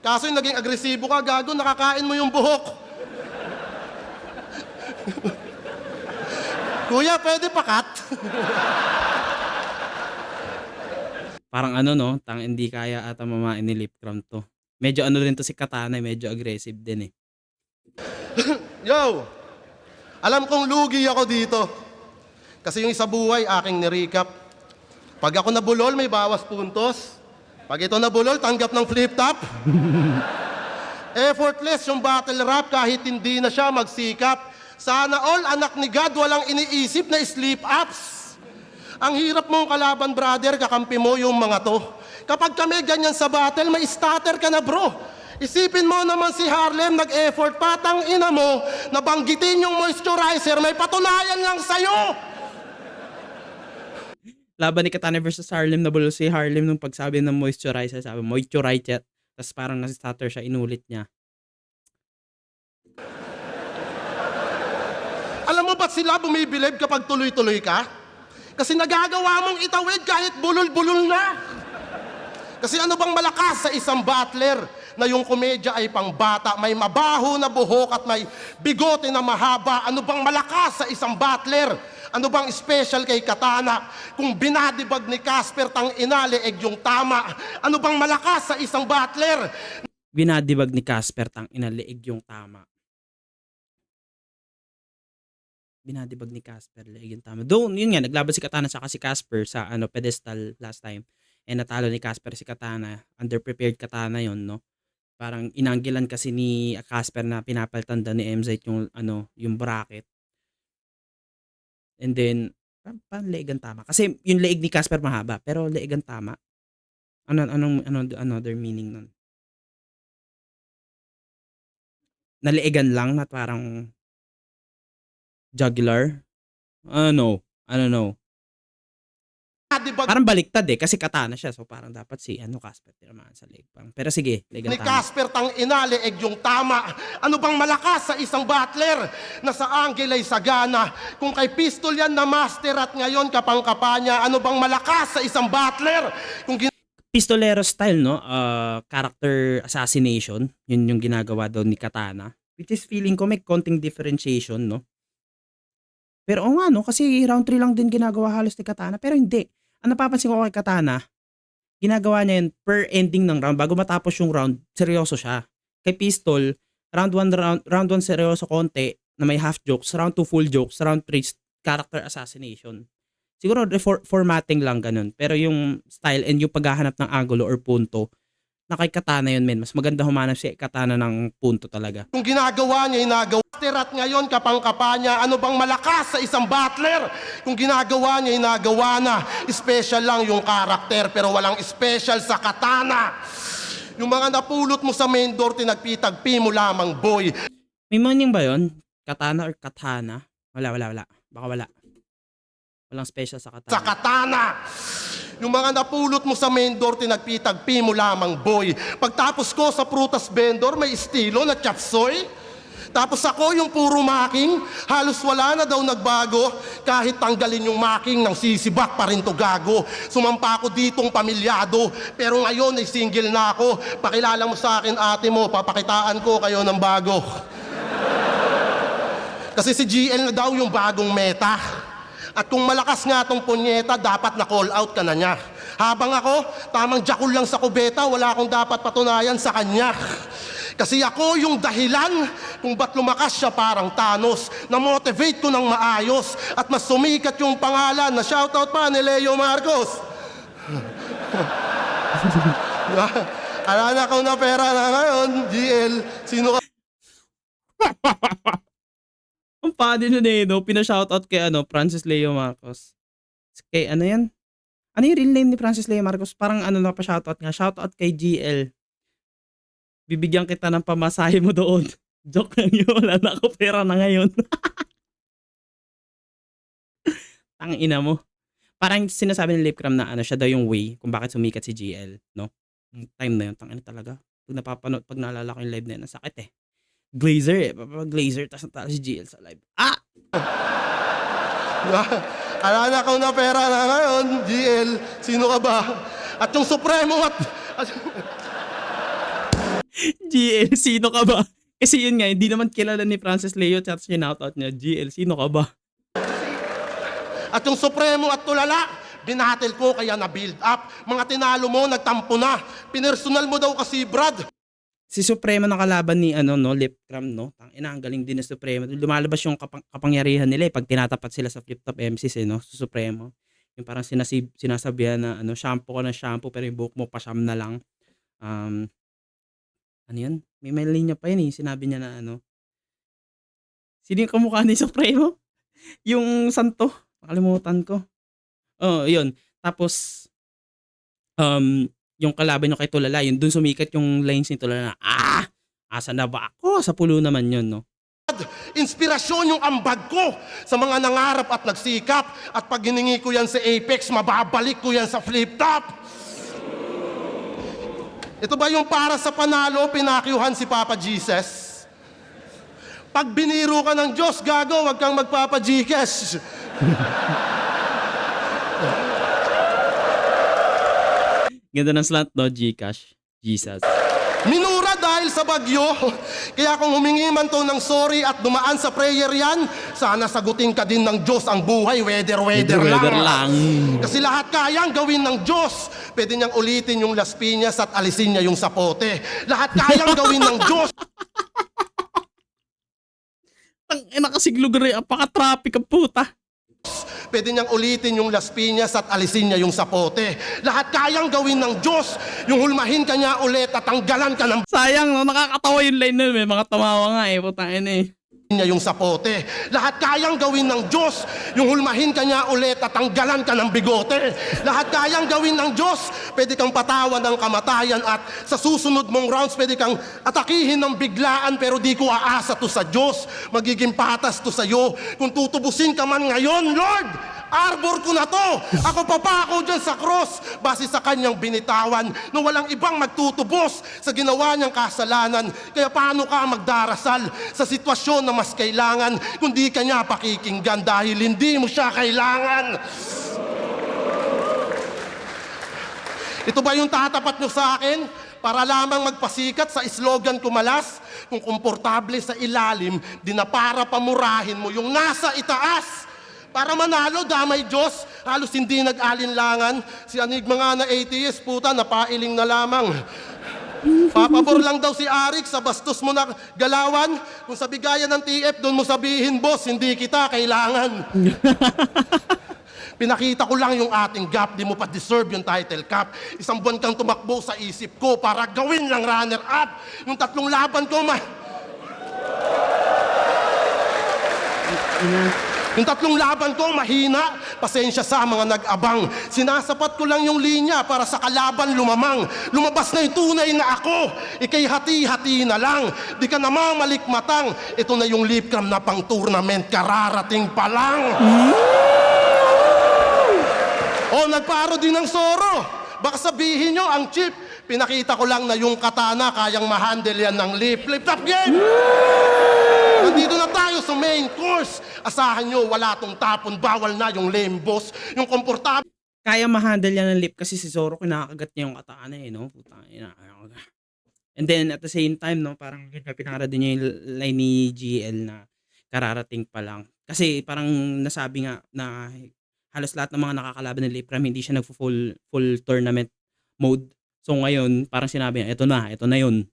Kaso yung naging agresibo ka, gago, nakakain mo yung buhok. Kuya, pwede pakat? Parang no? Hindi kaya ata mamain ni Lipcram to. Medyo rin to si Katana, medyo aggressive din eh. Yo, alam kong lugi ako dito. Kasi yung isa buhay, aking nirecap. Pag ako nabulol, may bawas puntos. Pag ito nabulol, tanggap ng flip top. Effortless yung battle rap kahit hindi na siya magsikap. Sana all anak ni God walang iniisip na sleep-ups. Ang hirap mong kalaban, brother, kakampi mo yung mga to. Kapag kami ganyan sa battle, may starter ka na, bro. Isipin mo naman si Harlem, nag-effort, patang ina mo, nabanggitin yung moisturizer, may patunayan lang sa'yo. Laban ni Katana versus Harlem, nabulo si Harlem nung pagsabi ng moisturizer, sabi moisturizer, tapos parang nasi-stutter siya, inulit niya. Alam mo ba't sila bumibilib kapag tuloy-tuloy ka? Kasi nagagawa mong itawid kahit bulol-bulol na. Kasi ano bang malakas sa isang battler na yung komedya ay pangbata, may mabaho na buhok at may bigote na mahaba? Ano bang malakas sa isang battler? Ano bang special kay Katana? Kung binadibag ni Casper tang inalieg yung tama, ano bang malakas sa isang battler? Binadibag ni Casper tang inaliig yung tama. Binadibag ni Casper, liig yung tama. Doon, yun nga, naglaban si Katana sa si Casper sa pedestal last time. Natalo ni Casper si Katana. Underprepared Katana yon, no? Parang inanggilan kasi ni Casper na pinapalitan daw ni MZ yung bracket. And then, parang leeg ang tama. Kasi yung leeg ni Casper mahaba, pero leeg ang tama. Another meaning nun? Naleegan lang na parang jugular? I don't know. Binadibag Parang baliktad kasi Katana siya. So parang dapat si Casper tinamaan sa leg. Pero sige, leg ang ni tama. Casper tang inalieg yung tama. Ano bang malakas sa isang battler na sa angle ay sagana? Kung kay pistol yan na master at ngayon kapang-kapanya, ano bang malakas sa isang battler? Kung Pistolero style, no? Character assassination. Yun yung ginagawa daw ni Katana. Which is feeling ko may konting differentiation, no? Pero oo nga, no? Kasi round 3 lang din ginagawa halos ni Katana. Pero hindi. Ang napapansin ko kay Katana, ginagawa niya yun per ending ng round. Bago matapos yung round, seryoso siya. Kay Pistol, round 1 seryoso konti na may half jokes. Round 2 full jokes. Round 3 character assassination. Siguro formatting lang ganun. Pero yung style and yung paghahanap ng angulo or punto, na kay Katana yun, men. Mas maganda humanap si Katana ng punto talaga. Kung ginagawa niya, master at ngayon kapang-kapanya, ano bang malakas sa isang battler? Kung ginagawa niya, inagawa na. Special lang yung karakter, pero walang special sa Katana. Yung mga napulot mo sa main door, tinagpi-tagpi mo lamang, boy. May meaning ba yun? Katana or Katana? Wala. Baka wala. Walang special sa Katana. Sa Katana! Yung mga napulot mo sa main door, tinagpi-tagpi mo lamang, boy. Pagtapos ko sa prutas vendor, may estilo na chapsoy. Tapos ako yung puro making, halos wala na daw nagbago. Kahit tanggalin yung making ng sisibak pa rin to gago. Sumampa ako ditong pamilyado, pero ngayon ay single na ako. Pakilala mo sa akin ate mo, papakitaan ko kayo ng bago. Kasi si GL na daw yung bagong meta. At kung malakas nga tong punyeta, dapat na call out ka na niya. Habang ako, tamang jakul lang sa kubeta, wala akong dapat patunayan sa kanya. Kasi ako yung dahilan kung ba't lumakas siya parang Thanos. Na-motivate ko ng maayos at mas sumikat yung pangalan na shoutout pa ni Leo Marcos. Alala ko na pera na ngayon, GL, sino ka? Ang funny nun no? Pina-shoutout kay Francis Leo Marcos. Kay ano yan? Ano yung real name ni Francis Leo Marcos? Parang na pa-shoutout nga. Shoutout kay GL. Bibigyan kita ng pamasahe mo doon. Joke lang yun. Wala na ako pera na ngayon. Tangina mo. Parang sinasabi ni Lipcram na siya daw yung way kung bakit sumikat si GL. No? Yung time na yun. Tangina talaga. Pag naalala ko yung live na yun, ang sakit Glazer Glazer, tapos natalo si GL sa live. Alala ko na pera na ngayon, GL, sino ka ba? At yung Supremo at GL, sino ka ba? Kasi yun nga, hindi naman kilala ni Francis Leo at sinoutout niya, GL, sino ka ba? At yung Supremo at tulala, binatel ko kaya na-build up. Mga tinalo mo, nagtampo na. Pinersonal mo daw kasi, Brad. Si Supremo na kalaban ni Lipcram, no? Tangina, ang galing din ni Supremo. Lumalabas yung kapangyarihan nila pag tinatapat sila sa flip-top MCs no? Sa Supremo. Yung parang sinasabihan na shampoo ka ng shampoo pero yung buhok mo pasyam na lang. Ano yun? May linya pa yun Sinabi niya na Sino yung kamukha ni Supremo? Yung santo. Nakalimutan ko. Oh, yun. Tapos yung kalaban nyo kay Tulala, yun dun sumikat yung lines ni Tulala na, asa na ba ako? Sa pulo naman yun, no? Inspirasyon yung ambag ko sa mga nangarap at nagsikap. At pag hiningi ko yan sa Apex, mababalik ko yan sa flip top. Ito ba yung para sa panalo, pinakyuhan si Papa Jesus? Pag biniro ka ng Diyos, gago, wag kang magpapa-Gcash. Ganda ng slant, no? Gcash. Jesus. Minura dahil sa bagyo. Kaya kung humingi man to ng sorry at dumaan sa prayer yan, sana sagutin ka din ng Diyos ang buhay, weather lang. Kasi lahat kayang gawin ng Diyos. Pwede niyang ulitin yung Las Piñas at alisin niya yung sapote. Lahat kayang gawin ng Diyos. Ang ina kasing lugar eh, apaka-traffic ang puta. Pwede niyang ulitin yung Las Piñas at alisin niya yung sapote. Lahat kayang gawin ng Diyos. Yung hulmahin ka niya ulit at tanggalan ka ng Sayang, no? Nakakatawa yung line nun. May mga tumawa nga eh. Putang ina eh. niya yung sapote. Lahat kayang gawin ng Diyos. Yung hulmahin ka niya ulit at tanggalan ka ng bigote. Lahat kayang gawin ng Diyos. Pwede kang patawan ng kamatayan at sa susunod mong rounds pwede kang atakihin ng biglaan pero di ko aasa to sa Diyos. Magiging patas to sa'yo. Kung tutubusin ka man ngayon, Lord, arbor ko na to. Ako papako dyan sa cross. Base sa kanyang binitawan na walang ibang magtutubos sa ginawa niyang kasalanan. Kaya paano ka magdarasal sa sitwasyon na mas kailangan kung di ka niya pakikinggan dahil hindi mo siya kailangan? Ito ba yung tatapat niyo sa akin? Para lamang magpasikat sa slogan ko malas, kung komportable sa ilalim, di na para pamurahin mo yung nasa itaas. Para manalo, damay Diyos, halos hindi nag-alinlangan. Si Anigma nga na atheist, puta, napailing na lamang. Papabor lang daw si Arik sa bastos mo na galawan. Kung sa bigayan ng TF, doon mo sabihin, boss, hindi kita kailangan. Pinakita ko lang yung ating gap, di mo pa deserve yung title cup. Isang buwan kang tumakbo sa isip ko para gawin lang runner-up. Yung 3 laban ko, Yung 3 laban ko, mahina. Pasensya sa mga nag-abang. Sinasapat ko lang yung linya para sa kalaban lumamang. Lumabas na yung tunay na ako. Ika'y hati-hati na lang. Di ka namamalikmatang. Ito na yung lip cam na pang tournament. Kararating pa lang. O, nagparo din ng soro. Baka sabihin nyo, ang chip. Pinakita ko lang na yung katana kayang ma-handle yan ng flip top game. Nandito na tayo sa main course. Asahan nyo, wala tong tapon, bawal na yung lame boss. Yung komportable. Kaya ma-handle yan ng lip kasi si Zoro kinakagat niya yung katana eh, no? Putang ina. And then at the same time, no, parang pinakara din niya yung line ni GL na kararating pa lang. Kasi parang nasabi nga na halos lahat ng mga nakakalaban ng Lipram hindi siya nagfo-full tournament mode. So ngayon, parang sinabi niya, ito na yun.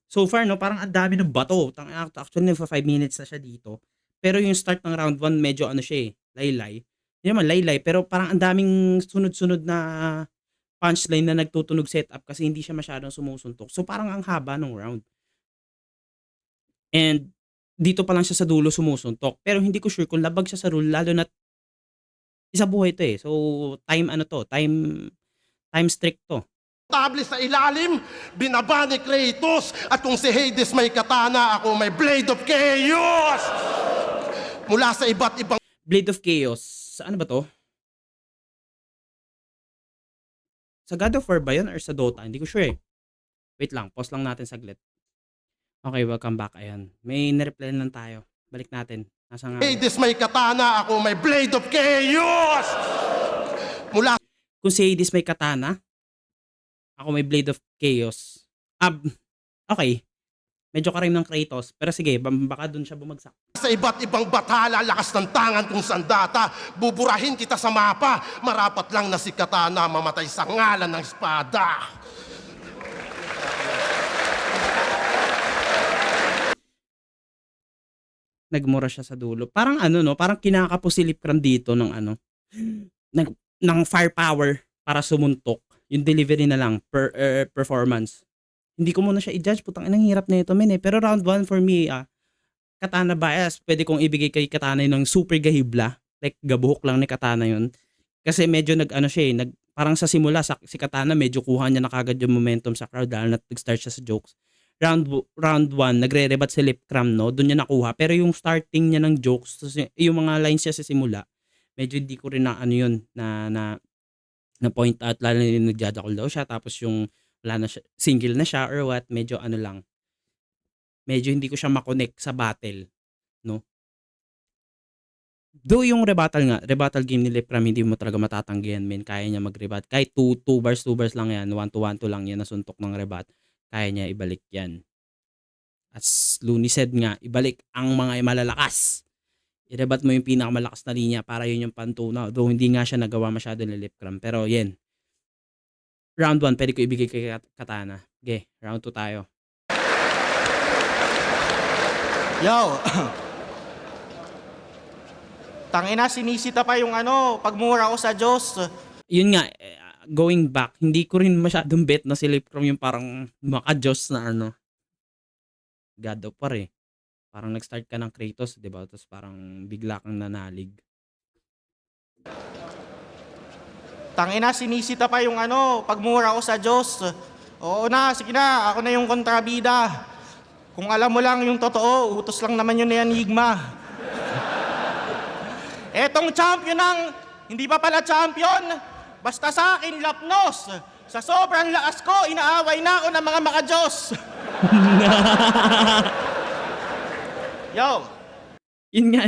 So far, no, parang ang dami ng bato. Actually, nagpa 5 minutes na siya dito. Pero yung start ng round 1, medyo ano siya eh, laylay. Hindi naman laylay, pero parang ang daming sunod-sunod na punchline na nagtutunog setup kasi hindi siya masyadong sumusuntok. So parang ang haba ng round. And dito pa lang siya sa dulo sumusuntok. Pero hindi ko sure kung labag siya sa rule, lalo na isa buhay to eh. So time strict to. Table sa ilalim, binaba ni Kratos. At kung si Hades may katana, ako may Blade of Chaos. Mula sa iba't ibang Blade of Chaos. Saan ba to? Sa God of War ba yun or sa Dota? Hindi ko sure eh. Wait lang, pause lang natin saglit. Okay, welcome back. Ayan. May na-reply lang tayo. Balik natin. Nasa nga. Hades may katana, ako may Blade of Chaos. Mula Kung si Hades may katana, ako may Blade of Chaos. Okay. Medyo karim ng Kratos. Pero sige, baka dun siya bumagsak. sa iba't ibang batala, lakas ng tangan kung sandata, buburahin kita sa mapa, marapat lang na si katana mamatay sa ngalan ng espada. Nagmura siya sa dulo. Parang ano no, parang kinakapos si Lipcram dito ng ano, ng firepower para sumuntok. Yung delivery na lang performance. Hindi ko muna siya i-judge, putang inang hirap na ito men eh. Pero round 1 for me, katana bias, pwede kong ibigay kay katana yun ng super gahibla. Like gabuhok lang ni katana yun. Kasi medyo nag-ano siya eh, parang sa simula si Katana medyo kuha niya na kagad yung momentum sa crowd dahil nag-start siya sa jokes. Round 1 nagre-rebat si Lip Cram, no, doon niya nakuha, pero yung starting niya ng jokes, yung mga lines niya sa simula, medyo hindi ko rin na ano yun na point out, lalo na yung nagjajakol daw siya tapos yung wala na siya, single na siya or what, medyo ano lang, medyo hindi ko siya makonect sa battle, no. Though yung rebuttal game ni Lipram, hindi mo talaga matatanggihan, men. Kaya niya mag-rebut. Kahit 2 bars lang yan, 1-2 lang yan, nasuntok ng rebut. Kaya niya ibalik yan. As Looney said nga, ibalik ang mga malalakas. I-rebut mo yung pinakamalakas na linya para yun yung pantunaw. Though hindi nga siya nagawa masyado ni Lipram. Pero yan. Round 1, pwede ko ibigay kay Katana. Okay, round 2 tayo. Yo! Tangina, sinisita pa yung pagmura ko sa Diyos. Yun nga, going back, hindi ko rin masyadong bet na si Lipcrom yung parang maka-Diyos na God of War eh. Parang nag-start ka ng Kratos, di ba? Tapos parang bigla kang nanalig. Tangina, sinisita pa yung pagmura ko sa Diyos. Oo na, sige na, ako na yung kontrabida. Kung alam mo lang yung totoo, utos lang naman yun ni Enigma. Etong champion ng hindi pa pala champion, basta sa akin lapnos. Sa sobrang lakas ko, inaaway na ako ng mga maka-Diyos. Yo! Yun nga,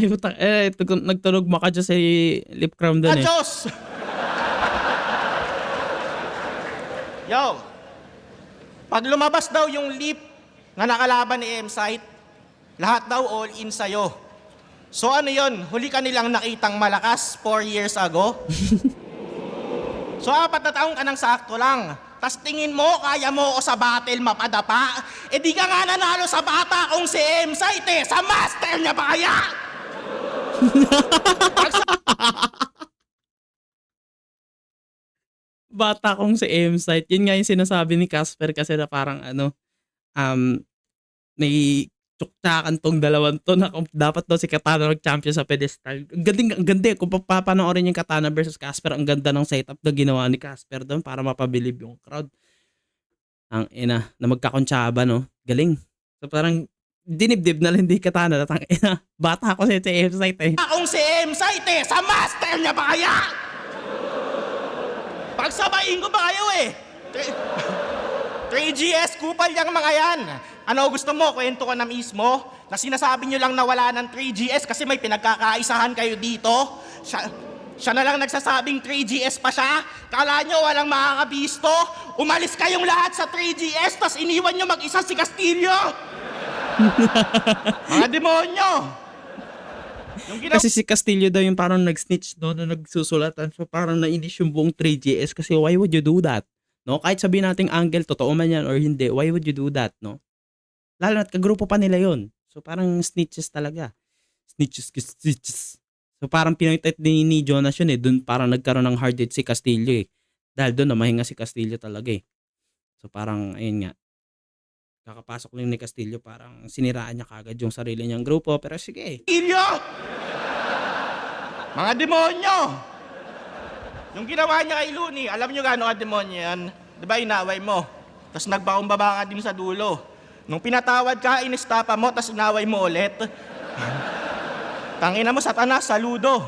nagtunog maka-Diyos si Lipcrom doon eh. Diyos! Yo! Pag lumabas daw yung lip na nakalaban ni M-Site, lahat daw all in sa'yo. So ano yun? Huli ka nilang nakitang malakas 4 years ago? So 4 na taong ka nang sakto lang. Tas tingin mo, kaya mo ako sa battle mapadapa? Eh di ka nga nanalo sa bata kong si M-Site eh! Sa master niya ba kaya? Bata kong si M-Site. Yun nga yung sinasabi ni Casper kasi na parang may tsuktakan tong dalawang to na dapat daw si Katana mag-champion sa pedestal. Ang ganda kung papanoorin yung Katana versus Casper, ang ganda ng setup na ginawa ni Casper doon para mapabilib yung crowd. Ang ina, na magkakontsaba, no? Galing. So parang dinibdib na lang hindi Katana. Tang ina, bata ko si M-Site eh. Akong si M-Site eh! Sa master niya ba kaya? Pagsabayin ko ba kayo eh? 3GS, kupal yung mga yan. Ano gusto mo? Kwento ko na mismo? Na sinasabi nyo lang na wala ng 3GS kasi may pinagkakaisahan kayo dito? Siya na lang nagsasabing 3GS pa siya? Kala nyo walang makakabisto? Umalis kayong lahat sa 3GS tas iniwan nyo mag-isa si Castillo? Mga demonyo! Kasi si Castillo daw yung parang nag-snitch doon na nagsusulatan. So parang nainis yung buong 3GS kasi why would you do that? No? Kahit sabihin nating angle, totoo man yan or hindi, why would you do that? No? Lalo na't kagrupo pa nila yon. So parang snitches talaga. Snitches. So parang pinoint ni Jonas yun eh. Doon parang nagkaroon ng hard hit si Castillo eh. Dahil doon namahinga si Castillo talaga eh. So parang ayun nga. Kakapasok lang ni Castillo, parang siniraan niya kagad yung sarili niyang grupo. Pero sige. Castillo! Mga demonyo! Yung ginawa niya kay Looney, alam niyo gaano ka demonyo yan? Di ba inaway mo? Tapos nagbakumbaba ka din sa dulo. Nung pinatawad ka, inistapa mo, tapos inaway mo ulit. Tangina mo, Satanas, saludo.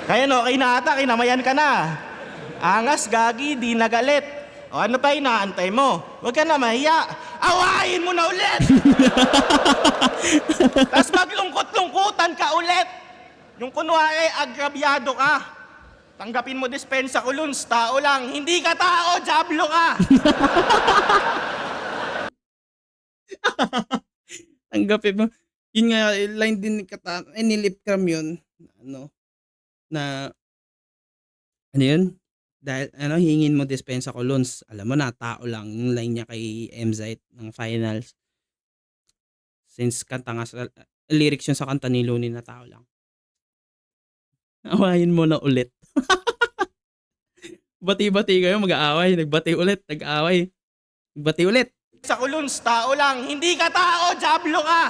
Kaya no, okay na ata, kinamayan ka na. Angas, gagi, di nagalit. O ano pa inaantay mo? Huwag ka na mahiya. Awayin mo na ulit! Tapos maglungkot-lungkutan ka ulit. Yung kunwari, agrabyado ka. Tanggapin mo dispensa ko, Luns, tao lang. Hindi ka tao, Diablo ka! Tanggapin mo. Yun nga, line din ni Katana, ni Lipcram yun. Ano yun? Dahil, hingin mo dispensa ko, Luns. Alam mo na, tao lang. Yung line niya kay M-Zite ng finals. Since kanta nga, lyrics yun sa kanta ni Looney na tao lang. Awayin mo na ulit. Bati-bati kayo, mag-aaway. Nagbati ulit, nag-aaway. Nagbati ulit. Sa kulons, tao lang. Hindi ka tao, Diablo ka!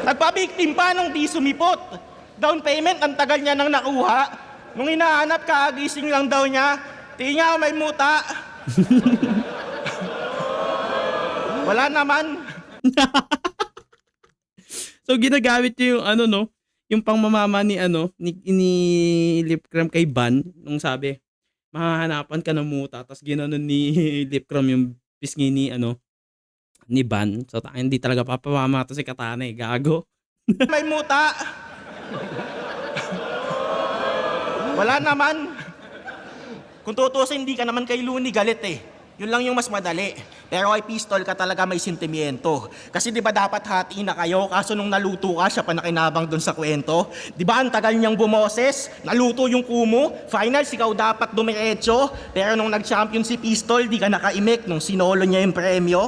Nagpabiktim pa nung di sumipot. Down payment, ang tagal niya nang nakuha. Nung hinahanap, kaagising lang daw niya. Tingnan may muta. Wala naman. So ginagamit niya yung ano no, yung pangmamama ni ano, ni Lipcram kay Ban nung sabi, mahahanapan ka ng muta, tapos ginanon ni Lipcram yung pisngi ni ano, ni Ban. So hindi talaga papamama to si Katana eh, gago. May muta. Wala naman. Kung tutusin, hindi ka naman kay Looney galit eh. Yun lang yung mas madali. Pero kay Pistol ka talaga may sentimiento. Kasi di ba dapat hati na kayo, kaso nung naluto ka, siya pa nakinabang dun sa kwento. Di ba ang tagal niyang bumoses, naluto yung kumo, finals ikaw dapat dumiretso, pero nung nag-champion si Pistol, di ka nakaimik nung sinolo niya yung premyo.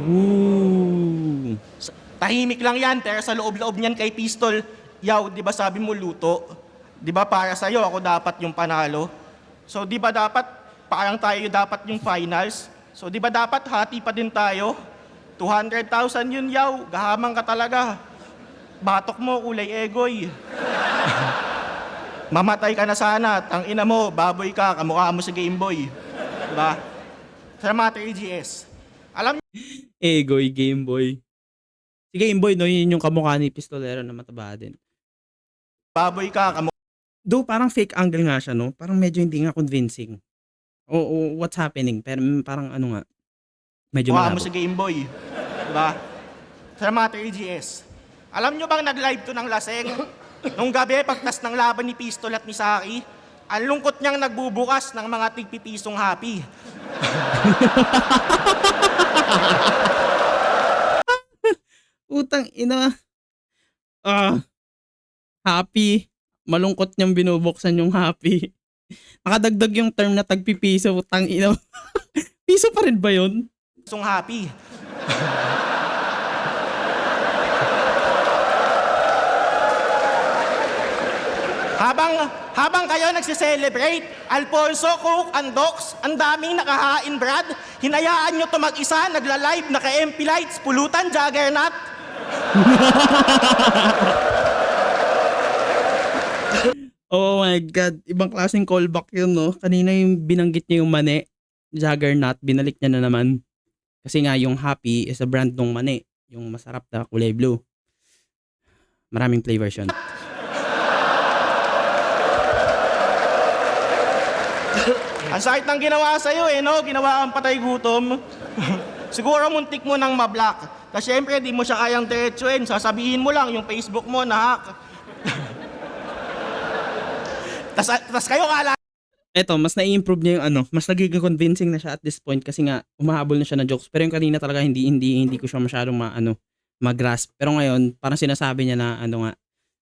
Ooh. Tahimik lang yan, pero sa loob-loob niyan kay Pistol, yaw, di ba sabi mo luto? Di ba para sa'yo, ako dapat yung panalo? So di ba dapat, parang tayo dapat yung finals? So di ba dapat hati pa din tayo? 200,000 yun yaw, gahamang ka talaga. Batok mo, kulay egoy. Mamatay ka na sana, tangina mo, baboy ka, kamukha mo si Gameboy. Diba? Sa mga 3GS. Alam Egoy Game Boy. Si Game Boy no, yun yung kamukha ni Pistolero na mataba din. baboy ka, Though parang fake angle nga siya no, parang medyo hindi nga convincing. O what's happening, pero parang ano nga, medyo kamukha mo malabo. si Gameboy. Diba? Sa mga 3GS. Alam nyo bang nag-live to ng laseng? Nung gabi, pagtas ng laban ni Pistol at ni Saki, ang lungkot niyang nagbubukas ng mga tigpipisong happy. Utang ina. Happy. Malungkot niyang binubuksan yung happy. Nakadagdag yung term na tagpipiso, utang ina. Piso pa rin ba yun? Pisong happy. Habang kayo nagse-celebrate, Alfonso, Cook, and Docs, ang daming nakahain, Brad. Hinayaan nyo to mag-isa, nagla-live, naka-MP lights, pulutan, juggernaut. Oh my God. Ibang klaseng callback yun, no? Kanina yung binanggit niya yung mani, Juggernaut, binalik niya na naman. Kasi nga yung Happy is a brand ng mani. Yung masarap na kulay blue. Maraming flavors yun. Ang sakit ng ginawa sa'yo eh, no? Ginawa kang patay gutom. Siguro muntik mo nang ma-block. Kasi syempre, di mo siya kayang diretsuin. Sasabihin mo lang yung Facebook mo na hack. Tas kayo kala Eto, mas na-improve niya yung ano, mas nagiging convincing na siya at this point kasi nga umahabol na siya ng jokes. Pero yung kanina talaga hindi ko siya masyadong mag-grasp. Pero ngayon, parang sinasabi niya na ano nga,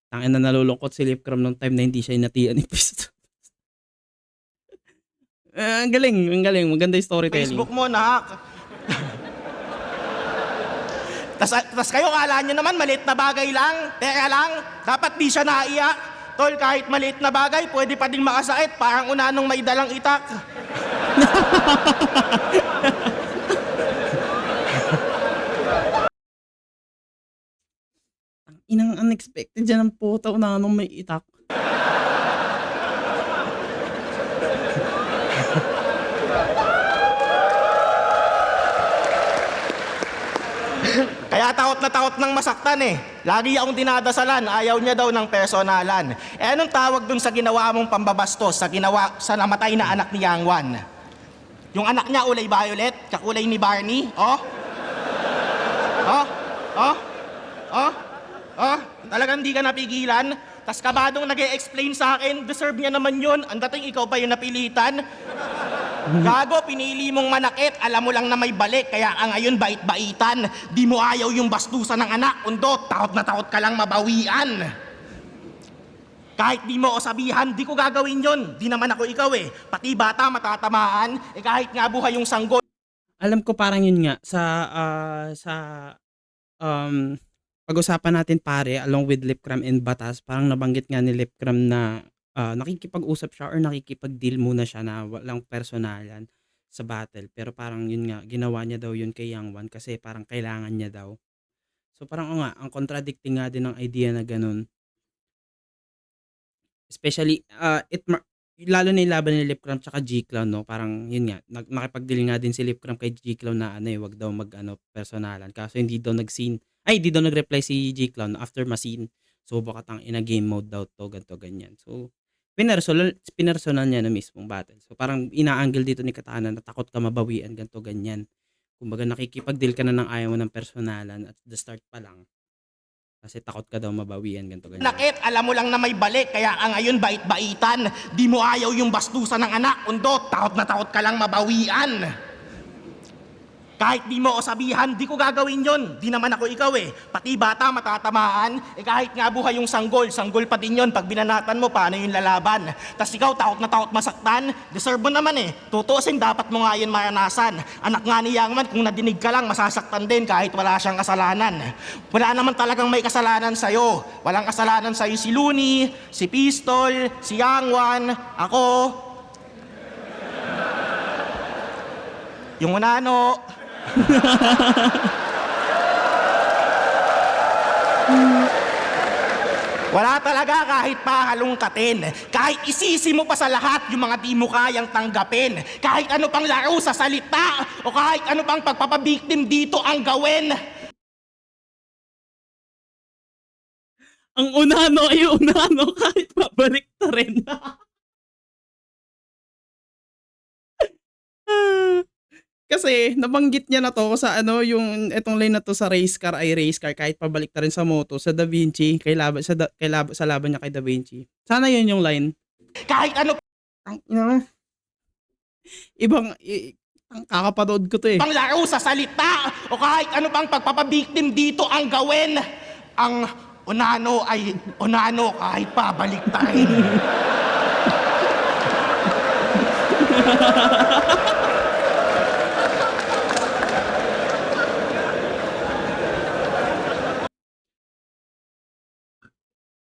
tangin na nalulungkot si Lipcram nung time na hindi siya inatian ni Pisto. Ang galing. Maganda yung storytelling. Facebook mo na hack. Tas kayo kala nyo naman maliit na bagay lang. Teka lang, dapat di siya naiyak. Tol, kahit maliit na bagay, pwede pa ding makasakit. Parang unanong may dalang itak. Inang unexpected dyan ang puta na nung may itak. Kaya takot ng masaktan eh. Lagi akong dinadasalan, ayaw niya daw ng personalan. Eh anong tawag dun sa ginawa mong pambabastos, sa namatay na anak ni Yang Wan? Yung anak niya ulay violet, kakulay ni Barney, oh? Talagang di ka napigilan? Tas kabadong nag-e-explain sa akin, deserve niya naman yun. Ang dating ikaw pa yung napilitan. Gago, pinili mong manakit, alam mo lang na may balik, kaya ka ngayon bait-baitan. Di mo ayaw yung bastusan ng anak, undot, takot na takot ka lang mabawian. Kahit di mo o sabihan, di ko gagawin yon. Di naman ako ikaw eh. Pati bata matatamaan, eh kahit nga buhay yung sanggol. Alam ko parang yun nga pag-usapan natin pare along with Lipcram and Batas, parang nabanggit nga ni Lipcram na nakikipag-usap siya or nakikipag-deal muna siya na walang personalan sa battle. Pero parang yun nga, ginawa niya daw yun kay Yang Wan kasi parang kailangan niya daw. So parang oo nga, ang contradicting nga din ng idea na gano'n. Especially, lalo na yung laban ni Lip Cram tsaka G-Clown, no? Parang yun nga, nakipag-deal nga din si Lip Cram kay G-Clown na wag daw personalan. Kaso hindi daw hindi daw nag-reply si G-Clown after ma-scene. So baka ina game mode daw to, ganto ganyan. So pinersonal niya na mismong battle. So parang ina-angle dito ni Katana na takot ka mabawian, ganto ganyan. Kumbaga nakikipag-deal ka na ng ayaw mo ng personalan at the start pa lang. Kasi takot ka daw mabawian, ganto ganyan. Nakit, alam mo lang na may balik, kaya ka ngayon bait-baitan. Di mo ayaw yung bastusan ng anak, undot, takot na takot ka lang mabawian. Kahit di mo ako sabihan, di ko gagawin yon. Di naman ako ikaw eh. Pati bata matatamaan, kahit nga buhay yung sanggol pa din yon. Pag binanatan mo, paano yung lalaban? Tas ikaw, takot na takot masaktan, deserve mo naman eh. Tutuusin, dapat mo nga yun maranasan. Anak nga ni Youngman, kung nadinig ka lang, masasaktan din kahit wala siyang kasalanan. Wala naman talagang may kasalanan sa'yo. Walang kasalanan sa'yo si Looney, si Pistol, si Youngwan, ako, yung unano. Wala talaga kahit pa halongkatin. Kahit isisi mo pa sa lahat yung mga di mo kayang tanggapin. Kahit ano pang laro sa salita o kahit ano pang pagpapabiktim dito ang gawin. Ang unano ay unano kahit pabalik na rin. Kasi nabanggit niya na to sa yung etong line na to sa race car ay race car kahit pabalik na rin sa moto sa Da Vinci sa laban niya kay Da Vinci. Sana yun yung line. Kahit ano Ang ina. Ang kakapanood ko to eh. pang laro sa salita o kahit ano pang pagpapabiktim dito ang gawin. Ang unano ay unano kahit pabalik na rin.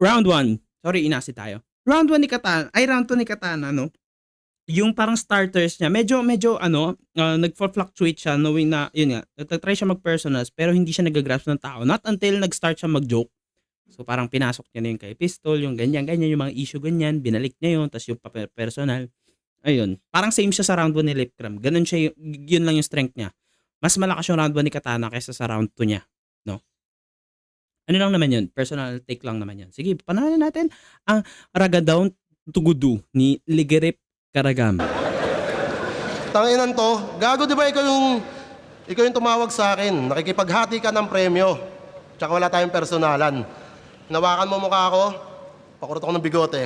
Round 1. Sorry, inasi tayo. Round 2 ni Katana, no? Yung parang starters niya, medyo nagfo-fluctuate siya knowing na, yun nga, nagtry siya mag-personals pero hindi siya nag-grasp ng tao. Not until nag-start siya mag-joke. So parang pinasok niya na yung kay Pistol, yung ganyan, yung mga issue ganyan, binalik niya yun, tas yung personal. Ayun. Parang same siya sa round 1 ni Lip Cram. Ganun siya, yun lang yung strength niya. Mas malakas yung round 1 ni Katana kaysa sa round 2 niya. No? Ano lang naman yun? Personal take lang naman yun. Sige, panahin natin ang Ragadown Tugudu ni Ligerip Karagam. Tanginan to, gago di ba ikaw yung tumawag sa akin, nakikipaghati ka ng premyo, tsaka wala tayong personalan. Nawakan mo mukha ko, pakurot ako ng bigote.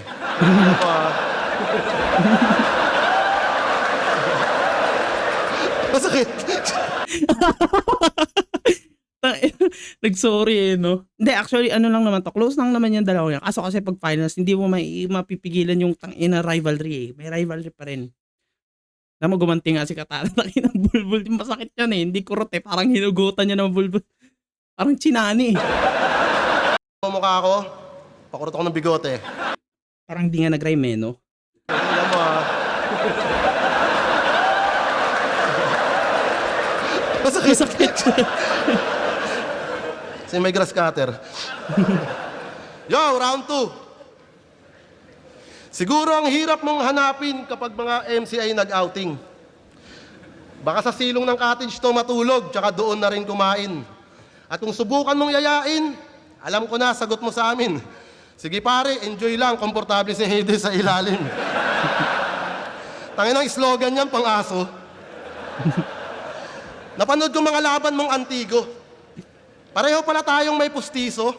Masakit. Nag-sorry no? Hindi, actually, ano lang naman to. Close lang naman yung dalawa yan. Kaso kasi pag finals, hindi mo mapipigilan yung tangina rivalry eh. May rivalry pa rin. Alam mo, gumanti nga si Katana. Tangina ng bulbul. Masakit yan eh. Hindi kurot eh. Parang hinugutan niya ng bulbul. Parang chinani eh. Mukha ko, pakurot ako ng bigote. Parang di nga nag-rhyme eh, no? Alam mo Masakit. Kasi may grass cutter. Yo, round 2. Siguro ang hirap mong hanapin kapag mga MC ay nag-outing. Baka sa silong ng cottage to matulog, tsaka doon na rin kumain. At kung subukan mong yayain, alam ko na, sagot mo sa amin. Sige pare, enjoy lang, komportable si Hades sa ilalim. Tangin ang slogan niyan, pang aso. Napanood ko mga laban mong antigo. Pareho pala tayong may pustiso.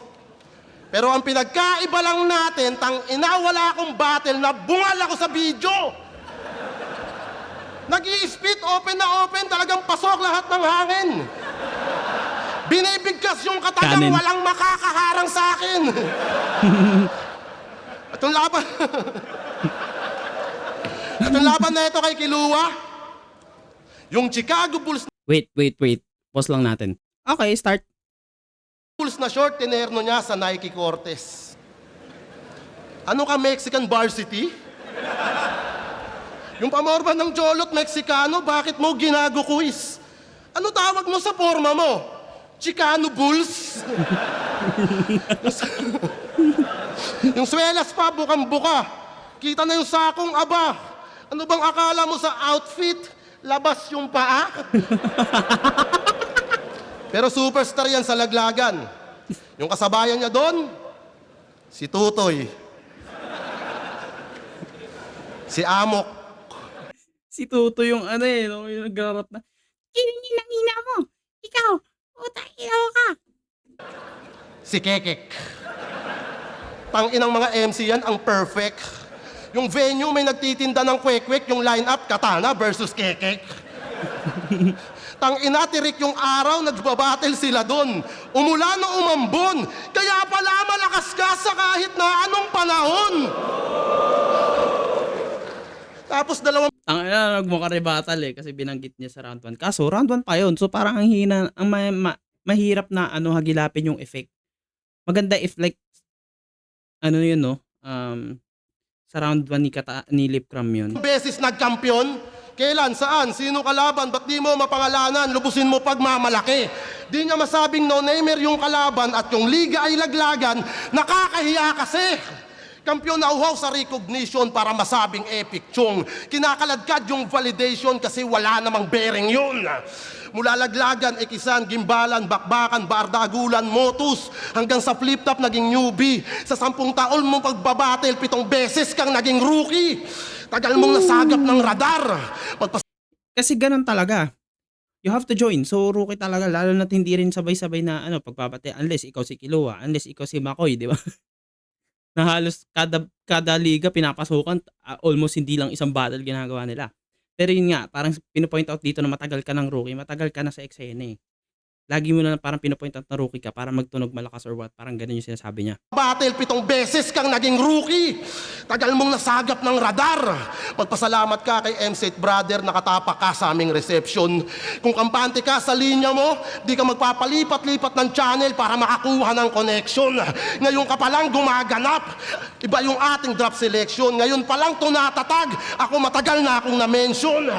Pero ang pinagkaiba lang natin, wala akong battle na bungal ako sa video. Nag-i-spit open na open, talagang pasok lahat ng hangin. Binibigkas yung katagang Kanin. walang makakaharang sa akin. At yung laban... At yung laban na ito kay Kilua, yung Chicago Bulls Wait. Pause lang natin. Okay, start. na short, tinerno niya sa Nike Cortez. Ano ka, Mexican varsity? Yung pamorba ng Jolot Mexicano, bakit mo ginago quiz? Ano tawag mo sa forma mo? Chicano Bulls. Yung swelas pa, bukang-buka. Kita na yung sakong, aba. Ano bang akala mo sa outfit? Labas yung paa? Pero superstar yan sa laglagan. Yung kasabayan niya doon, si Tutoy. Si Amok. Si Tuto yung ano no, yung nagrarap na, "Kiningin ang ina mo! Ikaw! Utang ina mo ka!" Si Kekek. Tang-inang mga MC yan, ang perfect. Yung venue may nagtitinda ng kwek-kwek, yung line-up, Katana versus Kekek. Tang-ina, tirik yung araw, nagbabattle sila doon. Umulan o umambon, kaya pala malakas ka sa kahit na anong panahon. Tapos dalawang Ang nagmukha battle kasi binanggit niya sa round 1. Kaso round 1 pa yun. So parang ang hina, ang mahirap na hagilapin yung effect. Maganda if like ano yun no, sa round 1 ni Lipcram yun. beses nagkampiyon. Kailan? Saan? Sino kalaban? Ba't di mo mapangalanan? Lubusin mo pagmamalaki. Di niya masabing no-namer yung kalaban at yung liga ay laglagan. Nakakahiya kasi. Kampiyon na uhaw sa recognition para masabing epic chong. Kinakaladkad yung validation kasi wala namang bearing yun. Mula laglagan, ekisan, gimbalan, bakbakan, bardagulan, motus, hanggang sa flip-top naging newbie. Sa 10 taon mong pagbabattle, 7 beses kang naging rookie. Tagal mong nasagap ng radar. Kasi ganun talaga. You have to join. So rookie talaga, lalo na hindi rin sabay-sabay na pagbabate unless ikaw si Kilua, unless ikaw si Makoy, di ba? Na halos kada liga pinapasukan, almost hindi lang isang battle ginagawa nila. Pero yun nga, parang pinopoint out dito na matagal ka ng rookie, matagal ka na sa eksena eh. Lagi mo na parang pinopoint out na rookie ka para magtunog malakas or what, parang ganun yung sinasabi niya. Battle, 7 beses kang naging rookie. Tagal mong nasagap ng radar. Magpasalamat ka kay M-Set Brother, nakatapak ka sa aming reception. Kung kampante ka sa linya mo, di ka magpapalipat-lipat ng channel para makakuha ng connection. Ngayon ka palang gumaganap. Iba yung ating drop selection. Ngayon palang tunatatag. Ako matagal na akong na-mention.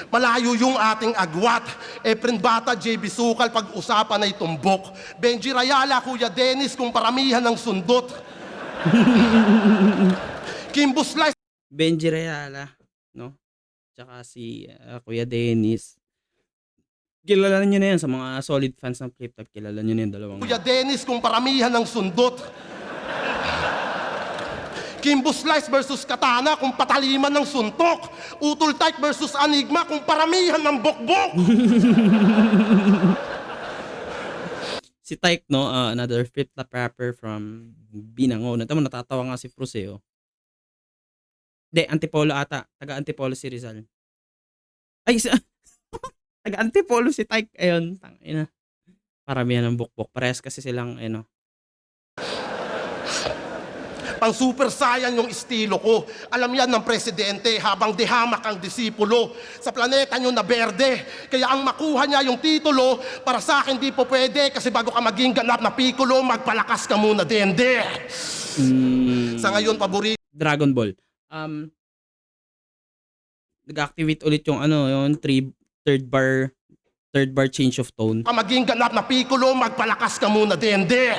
Malayo yung ating agwat. Efren Bata, JB Sukal, pag-usapan ay tumbok. Benji Rayala, Kuya Dennis, kung paramihan ng sundot. Kimbo Slice. Benji Reala, no? Tsaka si Kuya Dennis. Kilala nyo na yan sa mga solid fans ng Flip-Top. Kilala nyo na yung dalawang. Kuya Dennis, kung paramihan ng sundot. Kimbo Slice versus Katana, kung pataliman ng suntok. Utol Type versus Enigma, kung paramihan ng bokbok. Si Tyke, no? Another Flip-Top rapper from Binango. Natatawa nga si Frus eh, oh. Hindi, Antipolo ata. Taga-Antipolo si Rizal. Ay, taga-Antipolo si Tyke. Ayun, tangina. Paramihan ng bukbok. Parehas kasi silang, Pang super saiyan yung estilo ko. Alam yan ng presidente habang dihamak ang disipulo. Sa planeta nyo na berde. Kaya ang makuha niya yung titulo, para sa akin di po pwede. Kasi bago ka maging ganap na pikulo, magpalakas ka muna, dende. Sa ngayon, paborito. Dragon Ball. Nag-activate ulit yung yung third bar change of tone. Ka maging ganap na pikulo, magpalakas ka muna, dende.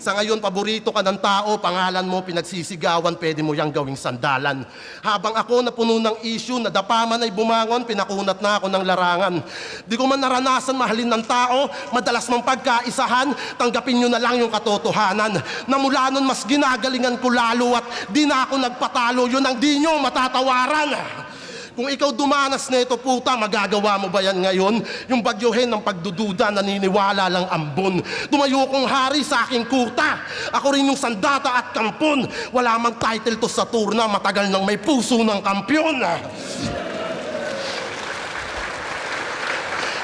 Sa ngayon, paborito ka ng tao, pangalan mo, pinagsisigawan, pwede mo yang gawing sandalan. Habang ako na puno ng issue, nadapaman ay bumangon, pinakunat na ako ng larangan. Di ko man naranasan mahalin ng tao, madalas mang pagkaisahan, tanggapin nyo na lang yung katotohanan. Na mula nun, mas ginagalingan ko lalo at di na ako nagpatalo, yun ang di nyo matatawaran. Kung ikaw dumanas na ito, puta, magagawa mo ba yan ngayon? Yung bagyuhin ng pagdududa, naniniwala lang ambon. Tumayo kong hari sa aking kurta. Ako rin yung sandata at kampon. Wala mang title to sa turna, matagal nang may puso ng kampyon.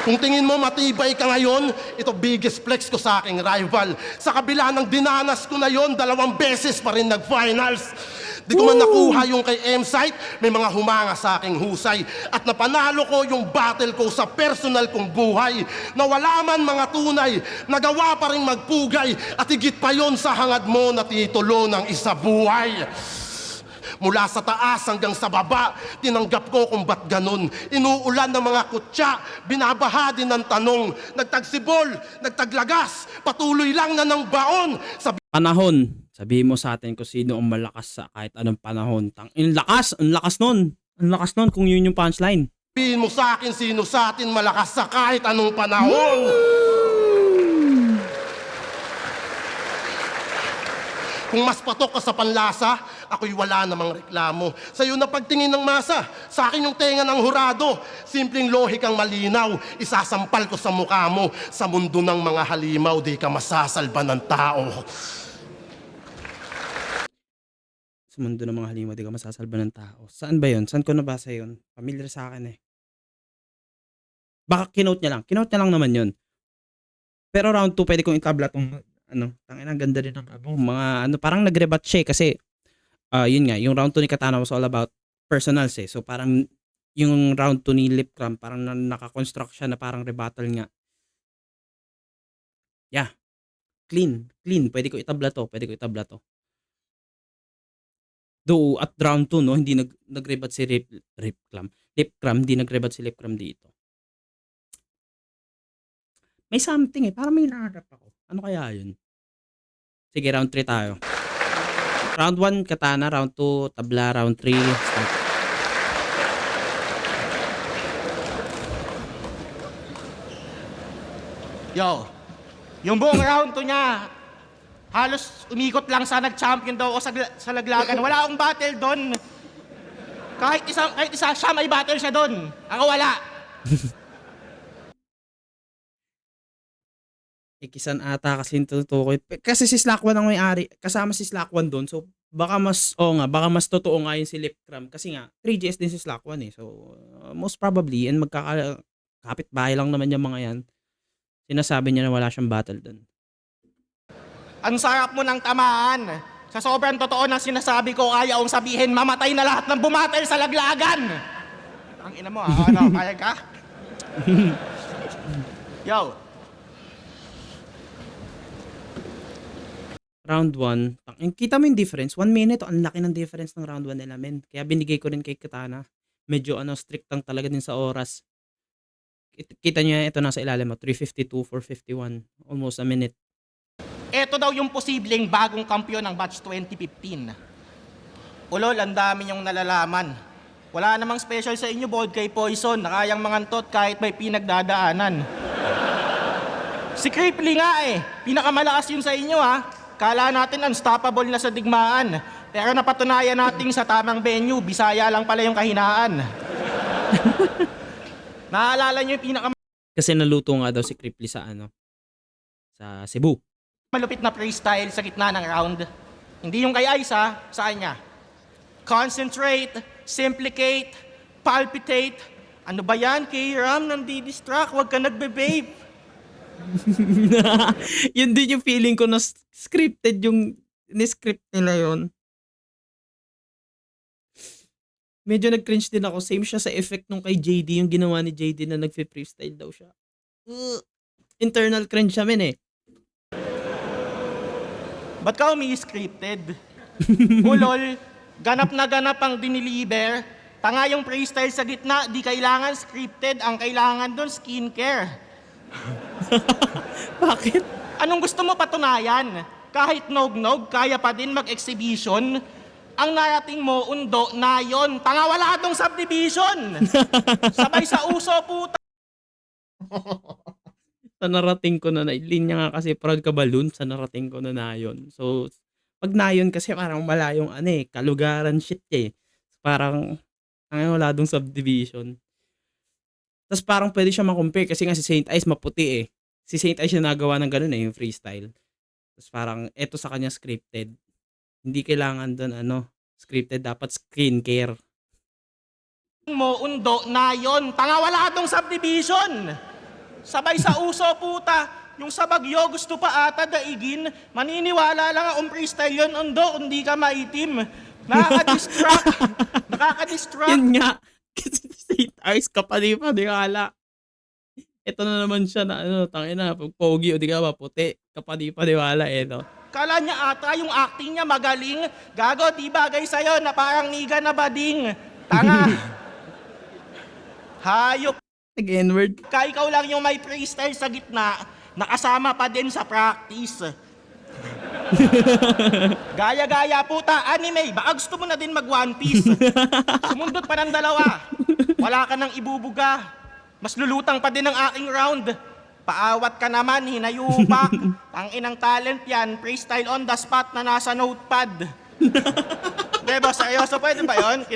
Kung tingin mo matibay ka ngayon, ito biggest flex ko sa aking rival. Sa kabila ng dinanas ko na yon, 2 beses pa rin nag-finals. Di ko man nakuha yung kay M-Site, may mga humanga sa aking husay. At napanalo ko yung battle ko sa personal kong buhay. Na wala man mga tunay, nagawa pa rin magpugay. At higit pa yon sa hangad mo na titulo ng isa buhay. Mula sa taas hanggang sa baba, tinanggap ko kung ba't ganun. Inuulan ng mga kutya, binabaha din ng tanong. Nagtagsibol, nagtaglagas, patuloy lang na ng baon. Panahon. Sabihin mo sa atin kung sino ang malakas sa kahit anong panahon. Ang lakas nun. Ang lakas nun kung yun yung punchline. Sabihin mo sa akin sino sa atin malakas sa kahit anong panahon. Kung mas patok ka sa panlasa, ako'y wala namang reklamo. Sa'yo na pagtingin ng masa, sa akin yung tenga ng hurado. Simpleng lohikang malinaw, isasampal ko sa mukha mo. Sa mundo ng mga halimaw, di ka masasalba ng tao. Sa mundo ng mga halimaw, di ka masasalba ng tao. Saan ba yun? Saan ko nabasa yun? Familiar sa akin eh. Baka kinote niya lang. Kinote niya lang naman yun. Pero round 2, pwede kong itabla tong tangina, ang ganda rin ng mga parang nag-rebat siya eh, kasi yun nga, yung round 2 ni Katana was all about personals eh. So parang yung round 2 ni Lip Cram, parang nakakonstruct siya na parang rebuttal nga. Yeah. Clean. Pwede ko itabla to. Though at round 2, no, hindi nag-rebat si Lip Cram, hindi nag-rebat si Lip Cram dito. May something eh, parang may nahanap ako. Ano kaya yun? Sige, round 3 tayo. Round 1, Katana. Round 2, Tabla. Round 3, start. Yo, yung buong round 2 niya, halos umikot lang sa nag-champion daw o sa laglagan. Wala akong battle doon. Kahit isa siya, may battle siya doon. Ako wala. Ikisan ata kasi yung tutukoy. Kasi si Slack1 ang may-ari. Kasama si Slack1 doon. So, baka mas totoo nga yung si Lip Cram. Kasi nga, 3GS din si Slack1 eh. So, most probably, and magkakapit bahay lang naman yung mga yan. Sinasabi niya na wala siyang battle doon. Ang sarap mo ng tamaan. Sa sobrang totoo ng sinasabi ko, kaya kong sabihin, mamatay na lahat ng bumatel sa laglagan. Ang ina mo, kaya ka? Yo. Round 1, kita mo yung difference. 1 minute, ang laki ng difference ng round 1 nila, men. Kaya binigay ko rin kay Katana. Medyo strict lang talaga din sa oras. Kita niyo ito nasa ilalim mo, 3:52, 4:51. Almost a minute. Ito daw yung posibleng bagong kampiyon ng batch 2015. Ulol, ang dami niyong nalalaman. Wala namang special sa inyo, bold kay Poison, na kayang mangantot kahit may pinagdadaanan. Si Cripply nga eh, pinakamalakas yun sa inyo ha. Kala natin unstoppable na sa digmaan. Pero napatunayan natin sa tamang venue, Bisaya lang pala yung kahinaan. Naalala niyo yung Kasi naluto nga daw si Cripply sa sa Cebu. malupit na freestyle sa gitna ng round? Hindi yung kay Ice ha, sa kanya. Concentrate, simplicate, palpitate. Ano ba yan, K-Ram? Nandi-distract, huwag ka nagbe-vape. Yun din yung feeling ko na scripted yung ni-script nila yun. Medyo nag-cringe din ako. Same siya sa effect nung kay JD, yung ginawa ni JD na nag-freestyle daw siya. Internal cringe siya eh. Ba't ka umi-scripted? Ulol, ganap na ganap ang diniliver. Tanga yung freestyle sa gitna, di kailangan scripted. Ang kailangan doon, skincare. Bakit? Anong gusto mo patunayan? Kahit nog-nog, kaya pa din mag-exhibition. Ang narating mo, undo, na yon. Tanga, wala tong subdivision. Sabay sa uso, puta. Sa narating ko na linya nga kasi proud ka balloon, sa narating ko na yun. So, pag na yun kasi parang malayong kalugaran shit eh. Parang, wala dong subdivision. Tapos parang pwede siya makompare kasi nga si Saint Ice maputi eh. Si Saint Ice siya nagawa ng ganun yung freestyle. Tapos parang eto sa kanya scripted. Hindi kailangan doon scripted, dapat skincare. Mo, undo, na yon. Tanga, wala tong subdivision. Sabay sa uso, puta. Yung sa Bagyo, gusto pa ata daigin. Maniniwala lang ang freestyle yun, undo, kung di ka maitim. Nakaka-distract. Yun nga. Kasi Saint Ice kapadi-paniwala. Ito na naman siya na tangina, pag pogi o di ka ba puti, kapadi-paniwala no. Kala niya ata yung acting niya magaling. Gago, di bagay sa'yo na parang niga na bading. Tanga. Hayop Nag-N-word. ka, ikaw lang yung may freestyle sa gitna, nakasama pa din sa practice. Gaya-gaya puta, anime, baka gusto mo na din mag One Piece. Sumundot pa ng dalawa. Wala ka nang ibubuga. Mas lulutang pa din ang aking round. Paawat ka naman, hinayupak. Ang inang talent yan, freestyle on the spot na nasa notepad. Diba, seryoso, pwede ba yun?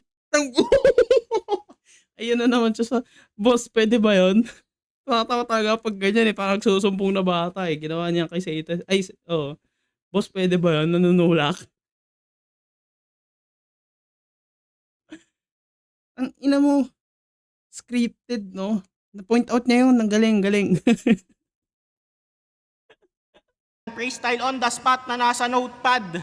Ayun na naman siya sa, boss, pwede ba yun? Nakatawa talaga pag ganyan parang susumpong na bata Ginawa niya kay Satan. Ay, oh. Boss, pwede ba yun? Nanunulak. Ang ina mo, scripted, no? Na-point out niya yun, ang galing. Freestyle on the spot na nasa notepad.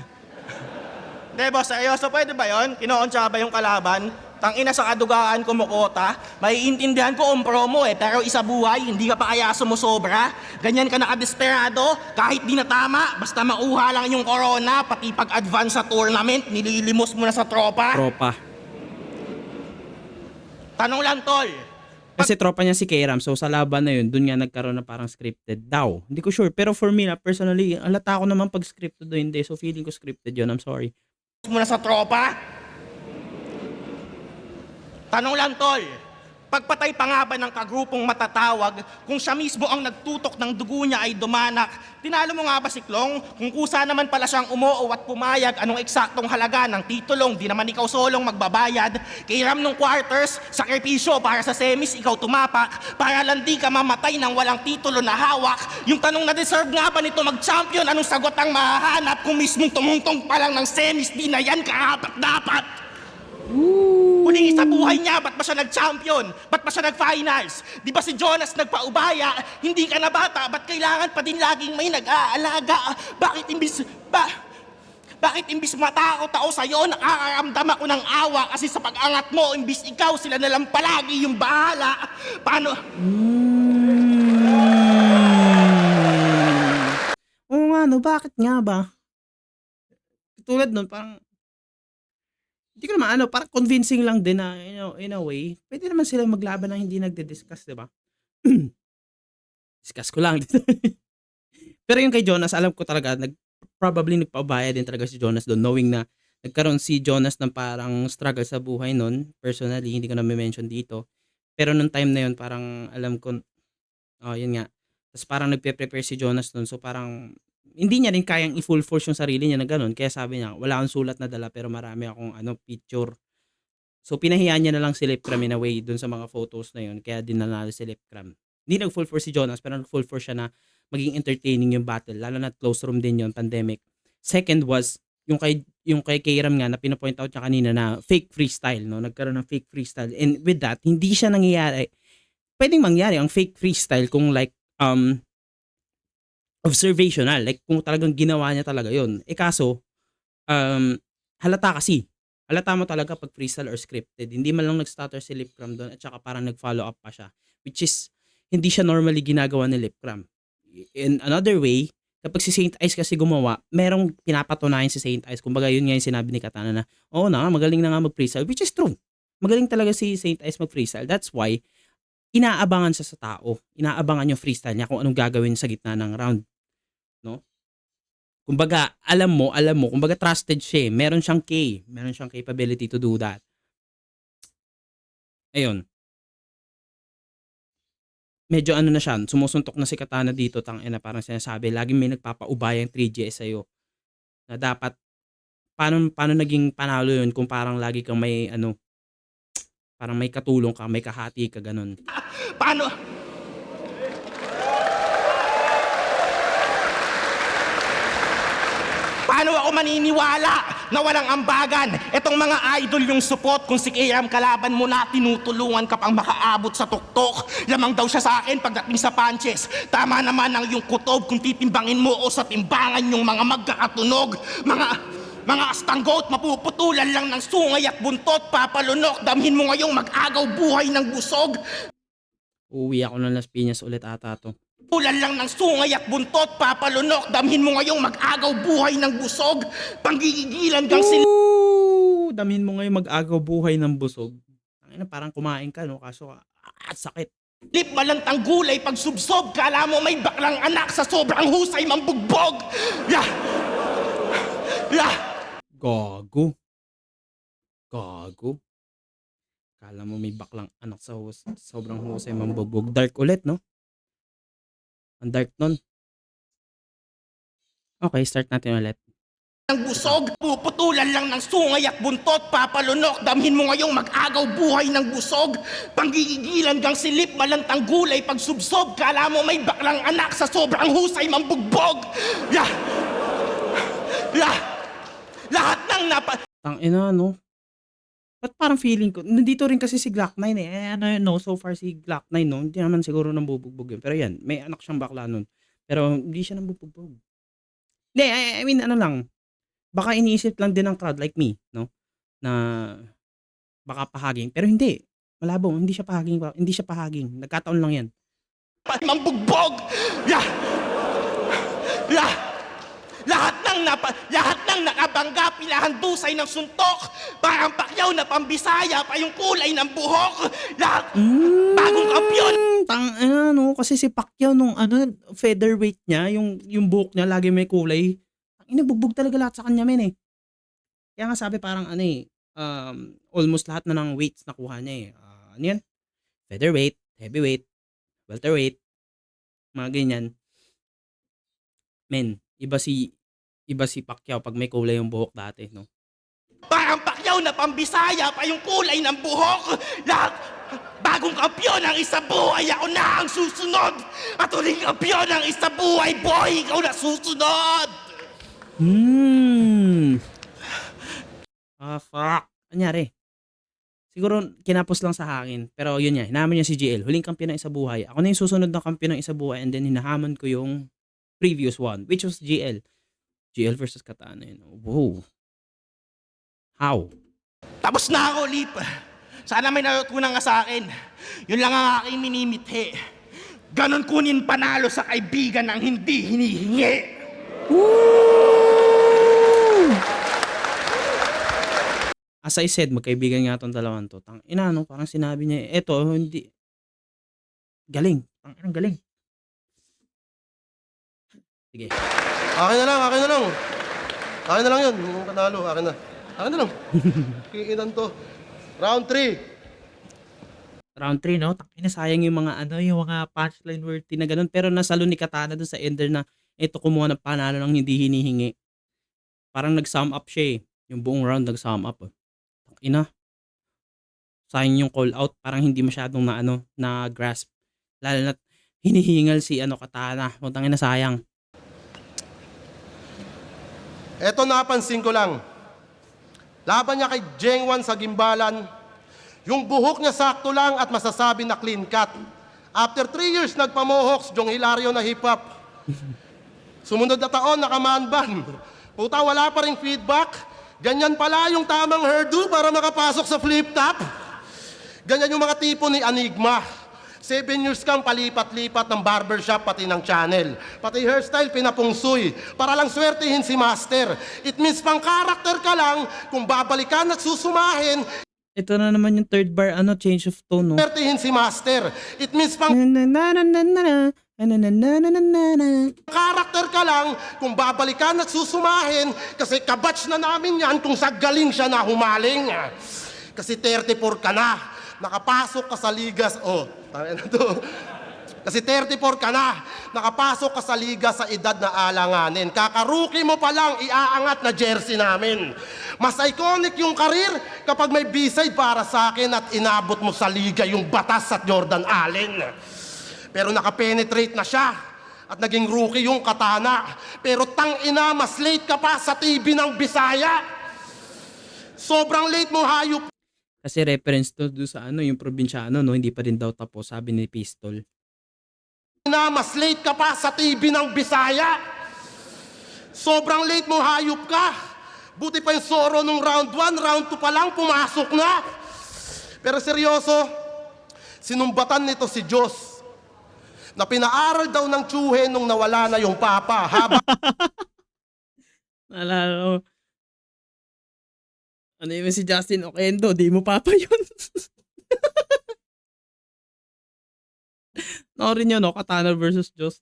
Diba, seryoso, pwede ba yun? Kinoonsya ba yung kalaban? Tangina sa kadugaan kumukota, maiintindihan ko ang promo pero isa buhay, hindi ka pa kaya sumusobra. Ganyan ka nakadesperado, kahit di na tama, basta mauha lang yung corona, pati pag-advance sa tournament, nililimos mo na sa tropa. Tropa. Tanong lang, tol. Kasi tropa niya si Kairam, so sa laban na yun, dun nga nagkaroon na parang scripted daw. Hindi ko sure, pero for me na, personally, alata ko naman pag scripted o hindi, so feeling ko scripted yun, I'm sorry. Mo na sa tropa. Tanong lang, tol. Pagpatay pa nga ba ng kagrupong matatawag kung siya mismo ang nagtutok ng dugo niya ay dumanak? Tinalo mo nga ba si Klong? Kung kusa naman pala siyang umuo at pumayag, anong eksaktong halaga ng titulong? Di naman ikaw solong magbabayad. Kairam nung quarters, sakripisyo para sa semis, ikaw tumapak. Para lang di ka mamatay ng walang titulo na hawak. Yung tanong na deserve nga ba nito mag-champion? Anong sagot ang mahahanap kung mismong tumungtong pa lang ng semis? Di na yan karapat-dapat. Huling sa buhay niya, ba't ba siya nag-champion? Ba't ba siya nag-finals? Di ba si Jonas nagpaubaya? Hindi ka na bata, ba't kailangan pa din laging may nag-aalaga? Bakit imbis matakot ako sa'yo, nakakaramdam ako ng awa kasi sa pag-angat mo, imbis ikaw, sila na lang palagi yung bahala. Paano? Oo nga, no, bakit nga ba? Tulad nun, parang hindi ko naman parang convincing lang din na, in a way, pwede naman sila maglaban na hindi nagde-discuss, di ba? Discuss ko lang. Pero yung kay Jonas, alam ko talaga, probably nagpaubaya din talaga si Jonas doon, knowing na nagkaroon si Jonas ng parang struggle sa buhay noon. Personally, hindi ko na mention dito. Pero nung time na yun, parang alam ko, yun nga. Tapos parang nagpe-prepare si Jonas noon, so parang hindi niya rin kayang i-full force yung sarili niya na ganun. Kaya sabi niya, wala akong sulat na dala pero marami akong picture. So pinahiyaan niya na lang si Lipcram in a way dun sa mga photos na yun. Kaya din nanalo si Lipcram. Hindi nag-full force si Jonas pero nag-full force siya na maging entertaining yung battle. Lalo na close room din yun, pandemic. Second was, yung kay Kairam nga na pinapoint out niya kanina na fake freestyle. No? Nagkaroon ng fake freestyle. And with that, hindi siya nangyayari. Pwedeng mangyari ang fake freestyle kung like, observational, like kung talagang ginawa niya talaga yon. Kaso, halata mo talaga pag freestyle or scripted. Hindi man lang nag-stutter si Lipcram doon at saka parang nag-follow up pa siya. Which is, hindi siya normally ginagawa ni Lipcram. In another way, kapag si Saint Ice kasi gumawa, merong pinapatunayan si Saint Ice. Kumbaga yun nga yung sinabi ni Katana na, magaling na nga mag-freestyle, which is true. Magaling talaga si Saint Ice mag-freestyle. That's why, inaabangan siya sa tao. Inaabangan yung freestyle niya kung anong gagawin sa gitna ng round. No? Kumbaga, alam mo, kumbaga trusted siya. Meron siyang capability to do that. Ayun. Medyo na siya, sumusuntok na si Katana dito, parang sinasabi, laging may nagpapaubaya yung 3GS sa'yo. Na dapat, paano naging panalo yun kung parang lagi kang may, parang may katulong ka, may kahati ka, ganun. Paano ako maniniwala na walang ambagan? Etong mga idol yung support kung si Kairam kalaban mo na tinutulungan ka pang makaabot sa tuktok. Lamang daw siya sa akin pagdating sa punches. Tama naman ang yung kutob kung titimbangin mo o sa timbangan yung mga magkakatunog. Mga astanggot, mapuputulan lang ng sungay at buntot, papalunok, damhin mo ngayong mag-agaw buhay ng busog. Uuwi ako ng Las Piñas ulit ata to. Ulan lang ng sungay at buntot, papalunok, damhin mo ngayong mag-agaw buhay ng busog, panggigigilan kang Ooh, damhin mo ngayon mag-agaw buhay ng busog. Tangina, parang kumain ka, no? Kaso, sakit. silip malantang gulay, pag subsob, kala mo may baklang anak sa sobrang husay mambugbog. Yeah! Yeah! Gago. Gago. Kala mo may baklang anak sa sobrang husay mambubog. Dark ulit, no? Ang dark nun. Okay, start natin ulit. Ng busog, puputulan lang ng sungay at buntot, papalunok, damhin mo ngayong mag-agaw buhay ng busog, panggigigilan kang silip malantang gulay, pag subsob, kala mo may baklang anak sa sobrang husay mambugbog. Yeah! Yeah! Lahat ng Tangina, no? Ba't parang feeling ko, nandito rin kasi si Glock 9 eh. Ano yun, no? So far si Glock 9, no? Hindi naman siguro nang bubugbog yun. Pero yan, may anak siyang bakla nun. Pero hindi siya nang bubugbog. Hindi, I mean, ano lang. Baka iniisip lang din ng crowd like me, no? Na baka pahaging. Pero hindi. Malabo, hindi siya pahaging. Hindi siya pahaging. Nagkataon lang yan. mambugbog. Yeah! Yeah! Lahat ng nakabangga, pilahan dusay ng suntok, parang Pacquiao na pambisaya pa yung kulay ng buhok. Lahat bagong kampiyon. No? Kasi si Pacquiao nung featherweight niya, yung buhok niya lagi may kulay. Bugbog talaga lahat sa kanya, men eh. Kaya nga sabi parang almost lahat na ng weights nakuha niya eh. Ano yan? Featherweight, heavyweight, welterweight, mga ganyan. Men, iba si Pacquiao pag may kulay yung buhok dati, no? Parang Pacquiao na pambisaya pa yung kulay ng buhok. Lahat bagong kampiyon ang isa buhay, ako na ang susunod. At uling kampiyon ang isa buhay, boy, ikaw na susunod. Fuck. Anyari? Siguro kinapos lang sa hangin. Pero yun niya, hinahamon niya si GL. Huling kampiyon ng isa buhay. Ako na yung susunod na kampiyon ng isa buhay and then hinahamon ko yung previous one, which was GL. GL versus Katana. Wow. How? Tapos na ako, Lip. Sana may natutunan ka sa akin. Yun lang ang aking minimithi. Ganon kunin panalo sa kaibigan ng hindi hinihingi. As I said, magkaibigan nga tong dalawang to. Tangina, no? Parang sinabi niya, eto, hindi. Galing. Ang galing. Sige. Akin na lang. Akin na lang yun. Yung panalo, akin na. Akin na lang. Kikinan to. Round 3. Round 3, no? Tangina, sayang yung mga yung mga punchline worthy na ganun. Pero nasalo ni Katana doon sa ender na ito kumuha ng panalo ng hindi hinihingi. Parang nag-sum up siya eh. Yung buong round nag-sum up. Tangina. Sayang yung call out. Parang hindi masyadong na grasp. Lalo na hinihingal si Katana. Tangina, sayang. Eto napansin ko lang. Laban niya kay Jengwan sa Gimbalan. Yung buhok niya sakto lang at masasabi na clean cut. After 3 years, nagpamohoks, Jong Hilario na hip-hop. Sumunod na taon, nakaman ban. Puta, wala pa ring feedback. Ganyan pala yung tamang hairdo para makapasok sa flip-top. Ganyan yung mga tipo ni Enigma. 7 years kang palipat-lipat ng barbershop pati ng channel. Pati hairstyle pinapungsoy para lang swertihin si Master. It means pang karakter ka lang kung babalikan at susumahin. Ito na naman yung third bar, change of tone, no? Swertihin si Master. It means pang karakter ka lang kung babalikan at susumahin kasi kabatch na namin yan kung sa galing siya na humaling. Kasi 34 ka na. Nakapasok ka sa ligas, tangin na to. Kasi 34 ka na, nakapasok ka sa liga sa edad na alanganin. Kakaruki mo pa lang, iaangat na jersey namin. Mas iconic yung karir kapag may B-side para sa akin at inabot mo sa liga yung batas at Jordan Allen. Pero nakapenetrate na siya at naging rookie yung Katana. Pero tangina, mas late ka pa sa TV ng Bisaya. Sobrang late mo, hayop. Kasi reference to do sa yung probinsyano, no? Hindi pa rin daw tapos, sabi ni Pistol. Na mas late ka pa sa TV ng Bisaya. Sobrang late mo, hayop ka. Buti pa yung Soro nung round 1, round 2 pa lang, pumasok na. Pero seryoso, sinumbatan nito si Diyos na pinaaral daw ng tsuhe nung nawala na yung papa. Habang Naalala ko. Ano yun si Justin Oquendo? Di mo papa yun. Noorin yun, no? Katana versus Diyos.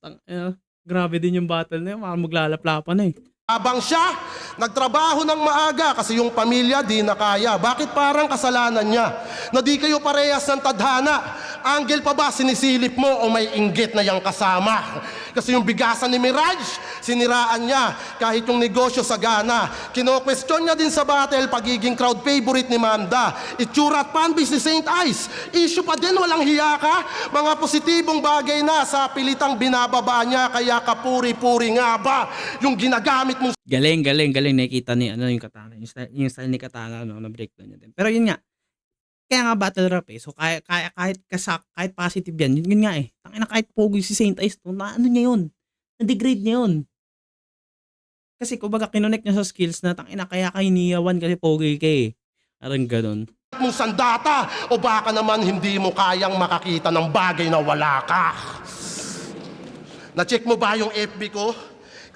Grabe din yung battle na yun. Parang maglalaplapan na eh. Habang siya, nagtrabaho ng maaga kasi yung pamilya di na kaya. Bakit parang kasalanan niya? Na di kayo parehas ng tadhana. Anggel pa ba sinisilip mo o may inggit na yang kasama? Kasi yung bigasan ni Mirage, siniraan niya kahit yung negosyo sagana. Kino-question niya din sa battle pagiging crowd favorite ni Manda. Itsura at fanbase ni Saint Ice. Issue pa din, walang hiya ka. Mga positibong bagay na sa pilitang binababa niya. Kaya kapuri-puri nga ba yung ginagamit mong Galing. Nakikita ni ano yung Katana. Yung style ni Katana, no, na breakdown niya din. Pero yun nga. Kaya nga battle rap eh. So kahit positive yan, yun nga eh. Tangina kahit pogo si Saint Ice, no, na ano niya yun. Na-degrade niya yun. Kasi kumbaga kinonek niya sa skills na tangina kaya ka hiniyawan kasi pogi ka eh. Parang ganun. mong sandata o baka naman hindi mo kayang makakita ng bagay na wala ka. Na-check mo ba yung FB ko?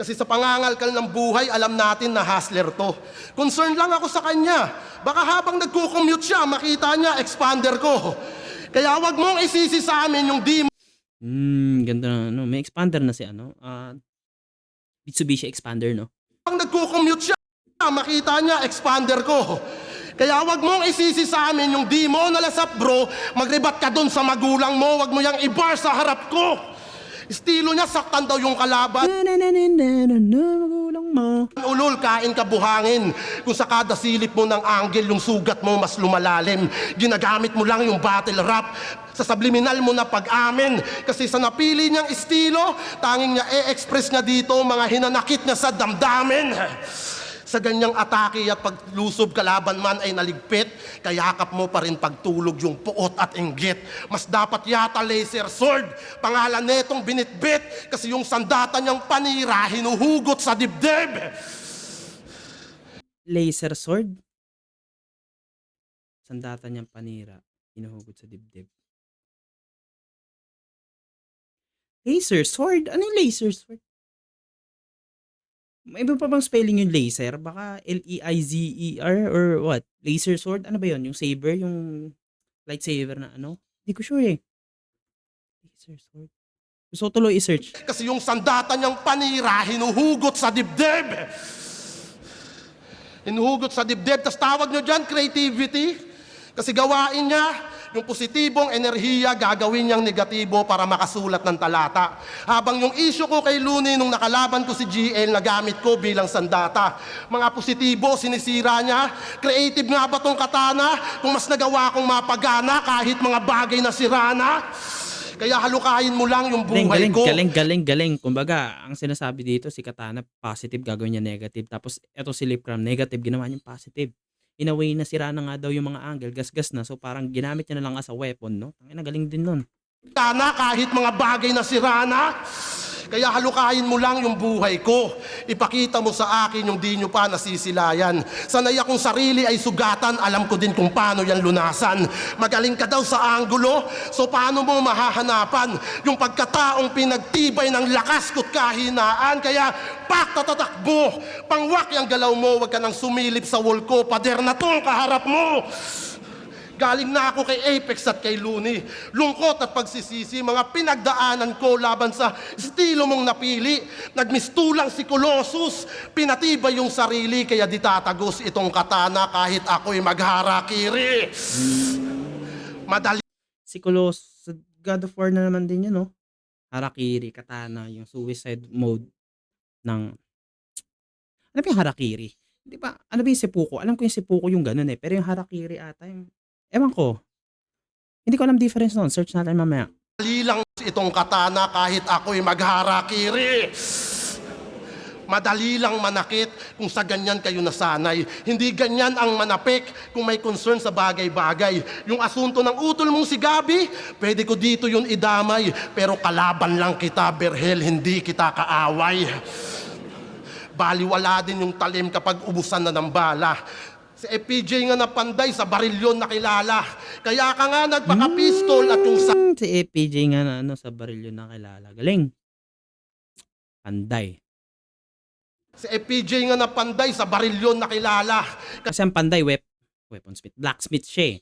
Kasi sa pangangalkal ng buhay, alam natin na hustler to. Concern lang ako sa kanya. Baka habang nagko-commute siya, makita niya, expander ko. Kaya wag mong isisi sa amin yung di Ganda na, ano. May expander na si ano. Mitsubishi expander, no? habang nagko-commute siya, makita niya, expander ko. Kaya wag mong isisi sa amin yung di mo nalasap, bro. Magrebat ka dun sa magulang mo, wag mo yang i-bar sa harap ko. Estilo niya, saktan daw yung kalaban. Magulang mo. Ulol, kain ka buhangin. Kung sa kada silip mo ng angle, yung sugat mo mas lumalalim. Ginagamit mo lang yung battle rap. Sa subliminal mo na pag-amin. Kasi sa napili niyang estilo, tanging niya e-express niya dito mga hinanakit niya sa damdamin. Sa ganyang atake at paglusob kalaban man ay naligpit, kayakap mo pa rin pagtulog yung puot at inggit. Mas dapat yata laser sword, pangalan netong binitbit, kasi yung sandata niyang panira hinuhugot sa dibdib. Laser sword? Sandata niyang panira. Hinuhugot sa dibdib. Laser sword? Ano yung laser sword? May iba pa bang spelling yung laser? Baka L-E-I-Z-E-R or what? Laser sword? Ano ba yun? Yung saber? Yung lightsaber na ano? Hindi ko sure eh. Laser sword. Gusto ko tuloy i-search. Kasi yung sandata niyang panira hinuhugot sa dibdib. Hinuhugot sa dibdib, tas tawag niyo dyan creativity. Kasi gawain niya, yung positibong enerhiya gagawin niyang negatibo para makasulat ng talata. Habang yung issue ko kay Looney nung nakalaban ko si GL na gamit ko bilang sandata. Mga positibo, sinisira niya. Creative nga ba tong katana? Kung mas nagawa kong mapagana kahit mga bagay na sirana. Kaya halukayin mo lang yung buhay ko. Galing. Kumbaga, ang sinasabi dito, si Katana, positive, gagawin niya negative. Tapos, eto si Lipcram, negative, ginawa niya positive. In a way, nasira na nga daw yung mga angle, gas-gas na. So, parang ginamit niya na lang as a weapon, no? Ang galing din nun. Sana kahit mga bagay na sirana. Kaya halukayin mo lang yung buhay ko. Ipakita mo sa akin yung di nyo pa nasisilayan. Sanay akong sarili ay sugatan, alam ko din kung paano yan lunasan. Magaling ka daw sa anggulo, so paano mo mahahanapan yung pagkataong pinagtibay ng lakas ko't kahinaan. Kaya paktatakbo, pangwak yung galaw mo, wag ka nang sumilip sa wall ko, pader na tong kaharap mo. Galing na ako kay Apex at kay Looney. Lungkot at pagsisisi, mga pinagdaanan ko laban sa estilo mong napili. Nagmistulang si Colossus, pinatibay yung sarili, kaya di tatagos itong katana kahit ako'y magharakiri. Madali Si Colossus, sa God of War na naman din yun, no? Harakiri, Katana, yung suicide mode ng... Ano ba yung Harakiri? Di ba? Ano ba yung seppuku? Alam ko yung seppuku yung ganun eh. Pero yung Harakiri ata yung... Ewan ko. Hindi ko alam difference nun. Search natin mamaya. lang itong katana kahit ako'y magharakiri. Madali lang manakit kung sa ganyan kayo nasanay. Hindi ganyan ang manapik kung may concern sa bagay-bagay. Yung asunto ng utol mong si Gabi, pwede ko dito yun idamay. Pero kalaban lang kita, Berhel, hindi kita kaaway. Baliwala din yung talim kapag ubusan na ng bala. Si FPJ nga na panday sa barilyon nakilala. Kaya ka nga nagpaka-pistol at yung Si FPJ nga na ano, sa baril yun nakilala. Galing. Panday. si FPJ nga na panday sa barilyon nakilala. Kasi ang Panday, weaponsmith. Blacksmith siya eh.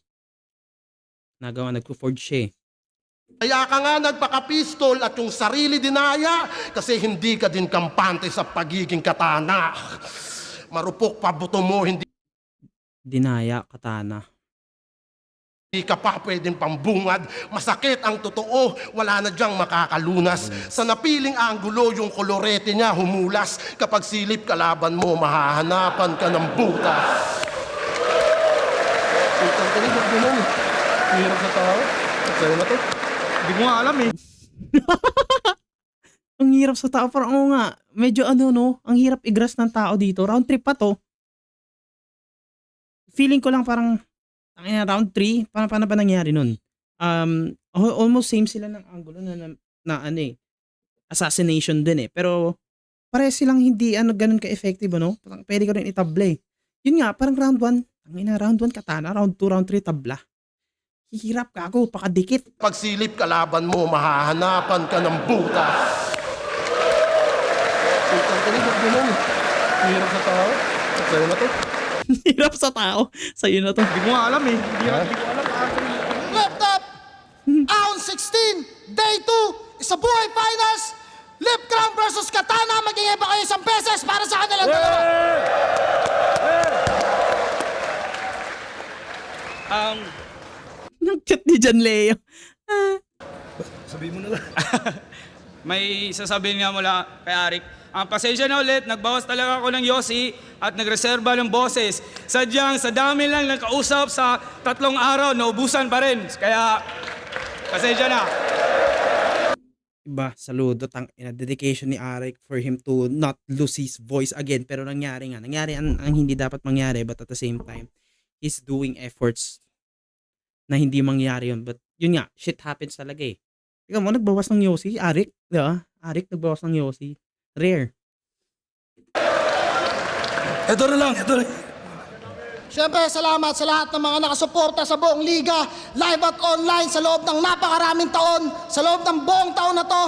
Nagpo-forge siya eh. Kaya ka nga nagpaka-pistol at yung sarili dinaya kasi hindi ka din kampante sa pagiging katana. Marupok pa buto mo, hindi Dinaya, katana. ka pa pwedeng pambungad. Masakit ang totoo, wala na diyang makakalunas. Sa napiling anggulo, yung kolorete niya humulas. Kapag silip kalaban mo, mahahanapan ka ng butas. Utang ka rin, huwag mo nun. Hirap sa tao. Sa'yo na to. Hindi ko nga alam eh. Ang hirap sa tao. Parang oo nga. Medyo ano no. Ang hirap igras ng tao dito. Round trip pa to. Feeling ko lang parang round 3. Paano ba nangyari nun? Almost same sila ng angulo na ano eh. Assassination din eh. Pero pares silang hindi ganun ka-effective ano. Parang pwede ko rin itable eh. Yun nga, parang round 1. Round 1 katana. Round 2, round 3 tabla. Hihirap ka ako. Pakadikit. Pag silip kalaban mo, mahahanapan ka ng butas. Utang ka rin, huwag mo nun. Hirap sa tao. Sa'yo na to. Hirap sa tao. Sa'yo na to. Hindi ko nga alam eh. Hindi ko alam. Flip Top, Round 16, Day 2, Isa Buhay Finals, Lip Crown versus Katana. Magiging ba kayo isang beses para sa kanilang dalawa? Nag-chat ni John Leo. May sasabihin nga mula kay Arik. Pasensya na ulit, nagbawas talaga ako ng Yossi at nagreserba ng boses. Sadyang sa dami lang nakausap sa 3 araw, naubusan pa rin. Kaya, pasensya na. Iba, saludo, dedication ni Arik for him to not lose his voice again. Pero nangyari ang hindi dapat mangyari, but at the same time, he's doing efforts na hindi mangyari yun. But yun nga, shit happens talaga eh. Ikaw mo, nagbawas ng Yossi, Arik, di ba? Arik, nagbawas ng Yossi. Rare. Ito na lang. Siyempre, salamat sa lahat ng mga nakasuporta sa buong liga, live at online, sa loob ng napakaraming taon, sa loob ng buong taon na to,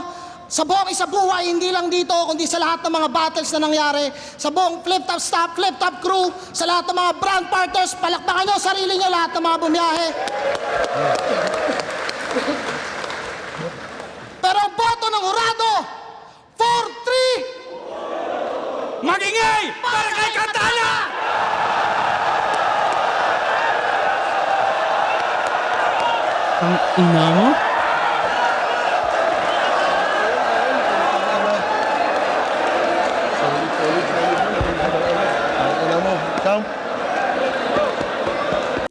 sa buong Isa Buhay, hindi lang dito, kundi sa lahat ng mga battles na nangyari, sa buong Flip Top staff, Flip Top crew, sa lahat ng mga brand partners, palakpakan nyo sarili nyo, lahat ng mga bumiyahe. Pero ang boto ng hurado, 4-3! Magingay! Para kay Katana! Ang ina mo?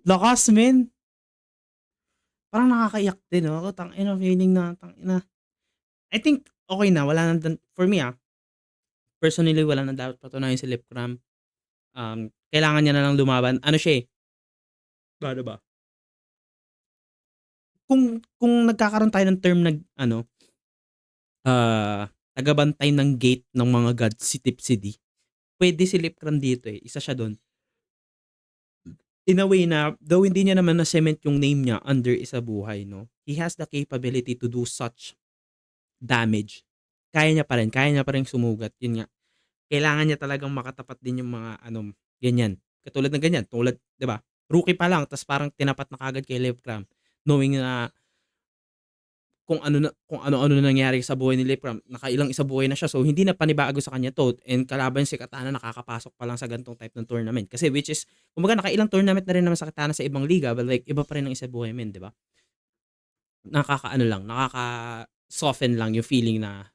Lakas, men. Parang nakakaiyak din, no? Ako, tangina, feeling na, tangina. I think, okay na, wala na, for me personally, wala na dapat patunayan si Lipcram. Kailangan niya na lang lumaban. Ano siya eh? Ano ba? Kung nagkakaroon tayo ng term tagabantay ng gate ng mga gods si Tipsy D, pwede si Lipcram dito eh. Isa siya doon. In a way na, though hindi niya naman na-cement yung name niya under Isa Buhay, no? He has the capability to do such damage. Kaya niya pa rin sumugat. Yun nga. Kailangan niya talagang makatapat din yung mga ganyan. Katulad ng ganyan. Tulad, 'di ba? Rookie pa lang, tas parang tinapat na kagad kay Lipcram, knowing na kung ano-ano na nangyari sa buhay ni Lipcram, nakailang Isa Buhay na siya, so hindi na panibago sa kanya to, and kalaban si Katana nakakapasok pa lang sa gantong type ng tournament. Kasi which is, kumbaga nakailang tournament na rin naman sa Katana sa ibang liga, but like, iba pa rin ang Isa Buhay, men, di ba? Nakaka-soften lang yung feeling na,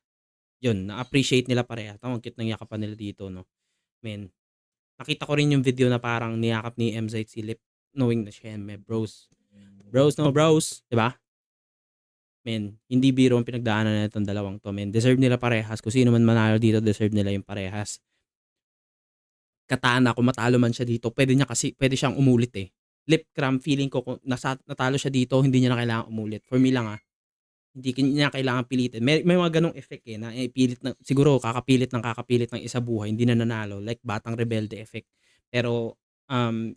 yun, na-appreciate nila pareha. Ang cute ng yakapan nila dito, no? Men, nakita ko rin yung video na parang niyakap ni MZ si Lip, knowing na siya, bros. Bros, no bros, di ba? Men, hindi biro ang pinagdaanan na itong dalawang to, men. Deserve nila parehas. Kung sino man manalo dito, deserve nila yung parehas. Katana, kung matalo man siya dito, pwede siyang umulit eh. Lipcram, feeling ko, kung natalo siya dito, hindi niya na kailangan umulit. For me lang hindi niya kailangan pilitin. May mga ganong effect eh, na pilit na, siguro kakapilit ng Isa Buhay, hindi na nanalo. Like Batang Rebelde effect. Pero,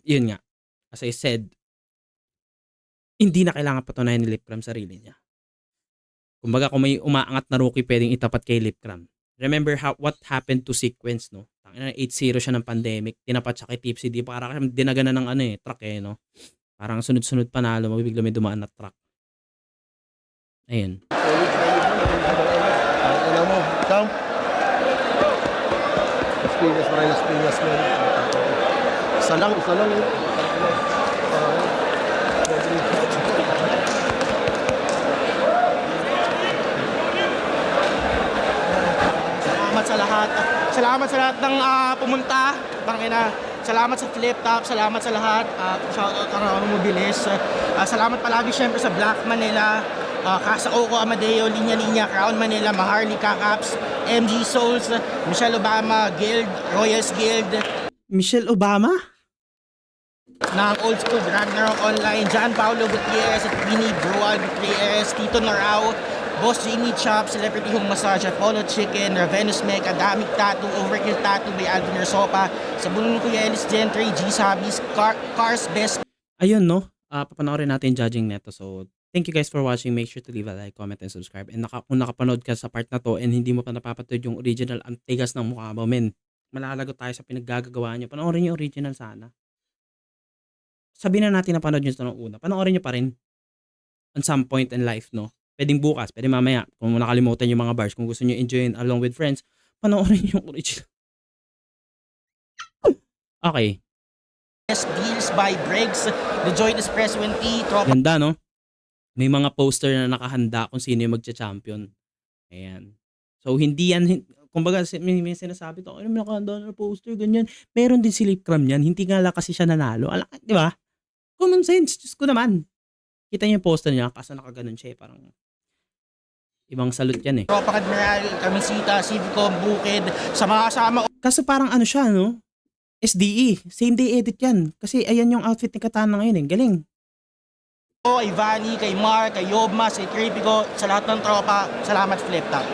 yun nga, as I said, Hindi na kailangan patunayan ni Lipcram sarili niya. Kumbaga kung may umaangat na rookie pwedeng itapat kay Lipcram. Remember what happened to Sequence, no? Tangina 8-0 siya ng pandemic, tinapat siya kay Tipsy, di parang dinagana ng truck no? Parang sunod-sunod panalo, mabibigla may dumaan na truck. Ayun. Ano mo? Ikaw? Las Piñas mo. Isa lang eh. Salamat sa lahat ng pumunta. Bangina. Salamat sa Flip Top, salamat sa lahat. Shoutout ang mo bilis. Salamat palagi syempre sa Black Manila, Casa Oco, Amadeo, Linya Linya, Crown Manila, Maharlika Caps, MG Souls, Michelle Obama, Guild, Royals Guild, Michelle Obama? ng Old School, Ragnarok Online, John Paulo Gutierrez at Winnie Brual Gutierrez, Tito Norao, Boss Jimmy Chop, Celebrity Home Massage, Apollo Chicken, Ravenous Mek, Adamic Tattoo, Overkill Tattoo by Alvin Sopa, sa bulong ni Kuya Ellis Gentry, G Sabis, Cars Best. Ayun, no? Papanoorin natin judging neto. So, thank you guys for watching. Make sure to leave a like, comment, and subscribe. And kung nakapanood ka sa part na to and hindi mo pa napapatid yung original, ang tigas ng mukha mo, men, malalagot tayo sa pinaggagawa nyo. Panoorin yung original sana. Sabihin na natin na panood nyo ito nung una. Panoorin nyo pa rin on some point in life, no? Pwedeng bukas, pwedeng mamaya. Kung nakalimutan yung mga bars, kung gusto nyo enjoyin along with friends, panoorin yung original. Okay. Best Deals by Briggs, The Joint Espresso and Tea, Tropa Ganda, no? May mga poster na nakahanda kung sino yung magcha-champion. Ayan. So, hindi yan, kumbaga, may sinasabi to, ano nakahanda na poster, ganyan. Meron din si Lipcram yan. Hindi nga lang kasi siya nanalo. Di ba? Common sense. Diyos ko naman. Kita niyo yung poster niya, kaso nakaganon siya. Parang, ibang salute yan eh. Tropa Admiral, Camisita, Civicom, Bukid, sa mga kasama Kaso parang ano siya, no? SDE. Same day edit yan. Kasi ayan yung outfit ni Katana ngayon eh. Galing. ko, kay Vanny, kay Mark, kay Yobmas, kay Creepyco, sa lahat ng tropa, salamat Flip Top.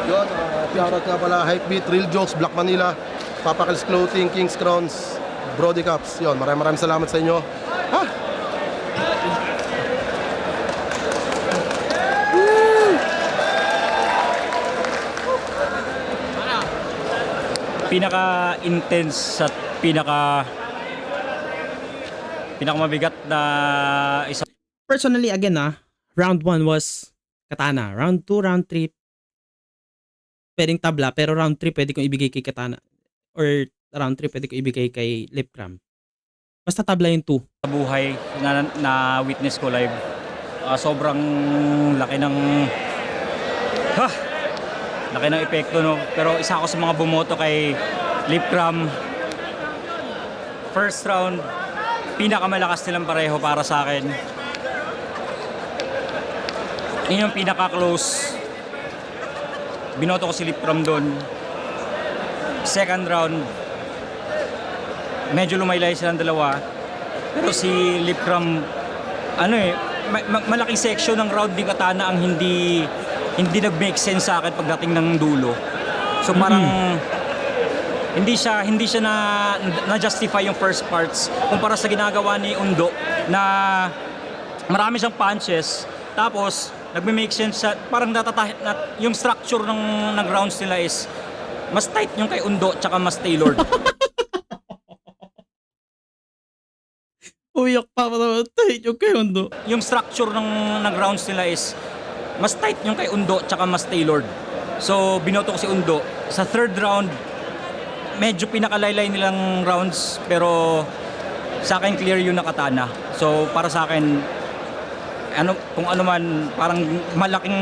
Yun, shoutout nga pala, Hypebeat, Real Jokes, Black Manila, Papa Kels Clothing, Kings Crowns, Brody Caps. Yun, maraming salamat sa inyo. Ha? Pinaka-intense at pinaka-mabigat na isa. Personally, again round 1 was Katana. Round 2, round 3, pwedeng tabla, pero round 3 pwede kong ibigay kay Katana. Or round 3 pwede kong ibigay kay Lipcram. Basta tabla yung 2. Sa buhay na witness ko live, sobrang laki ng laki ng epekto, no? Pero isa ako sa mga bumoto kay Lipcram. First round, pinakamalakas nilang pareho para sa akin. Yun yung pinaka-close. Binoto ko si Lipcram doon. Second round, medyo lumaylay silang dalawa. Pero si Lipcram, malaking section ng round ni Katana ang hindi nag-make sense sa akin pagdating ng dulo. So parang hindi siya na-justify yung first parts kumpara sa ginagawa ni Undo na marami siyang punches tapos nagme-make sense siya, parang yung structure ng rounds nila is mas tight yung kay Undo tsaka mas tailored. Uyak pa naman tight yung kay Undo. Yung structure ng rounds nila is mas tight yung kay Undo tsaka mas tailored. So binoto ko si Undo. Sa third round, medyo pinakalaylay nilang rounds pero sa akin clear yung Katana. So para sa akin, kung ano man, parang malaking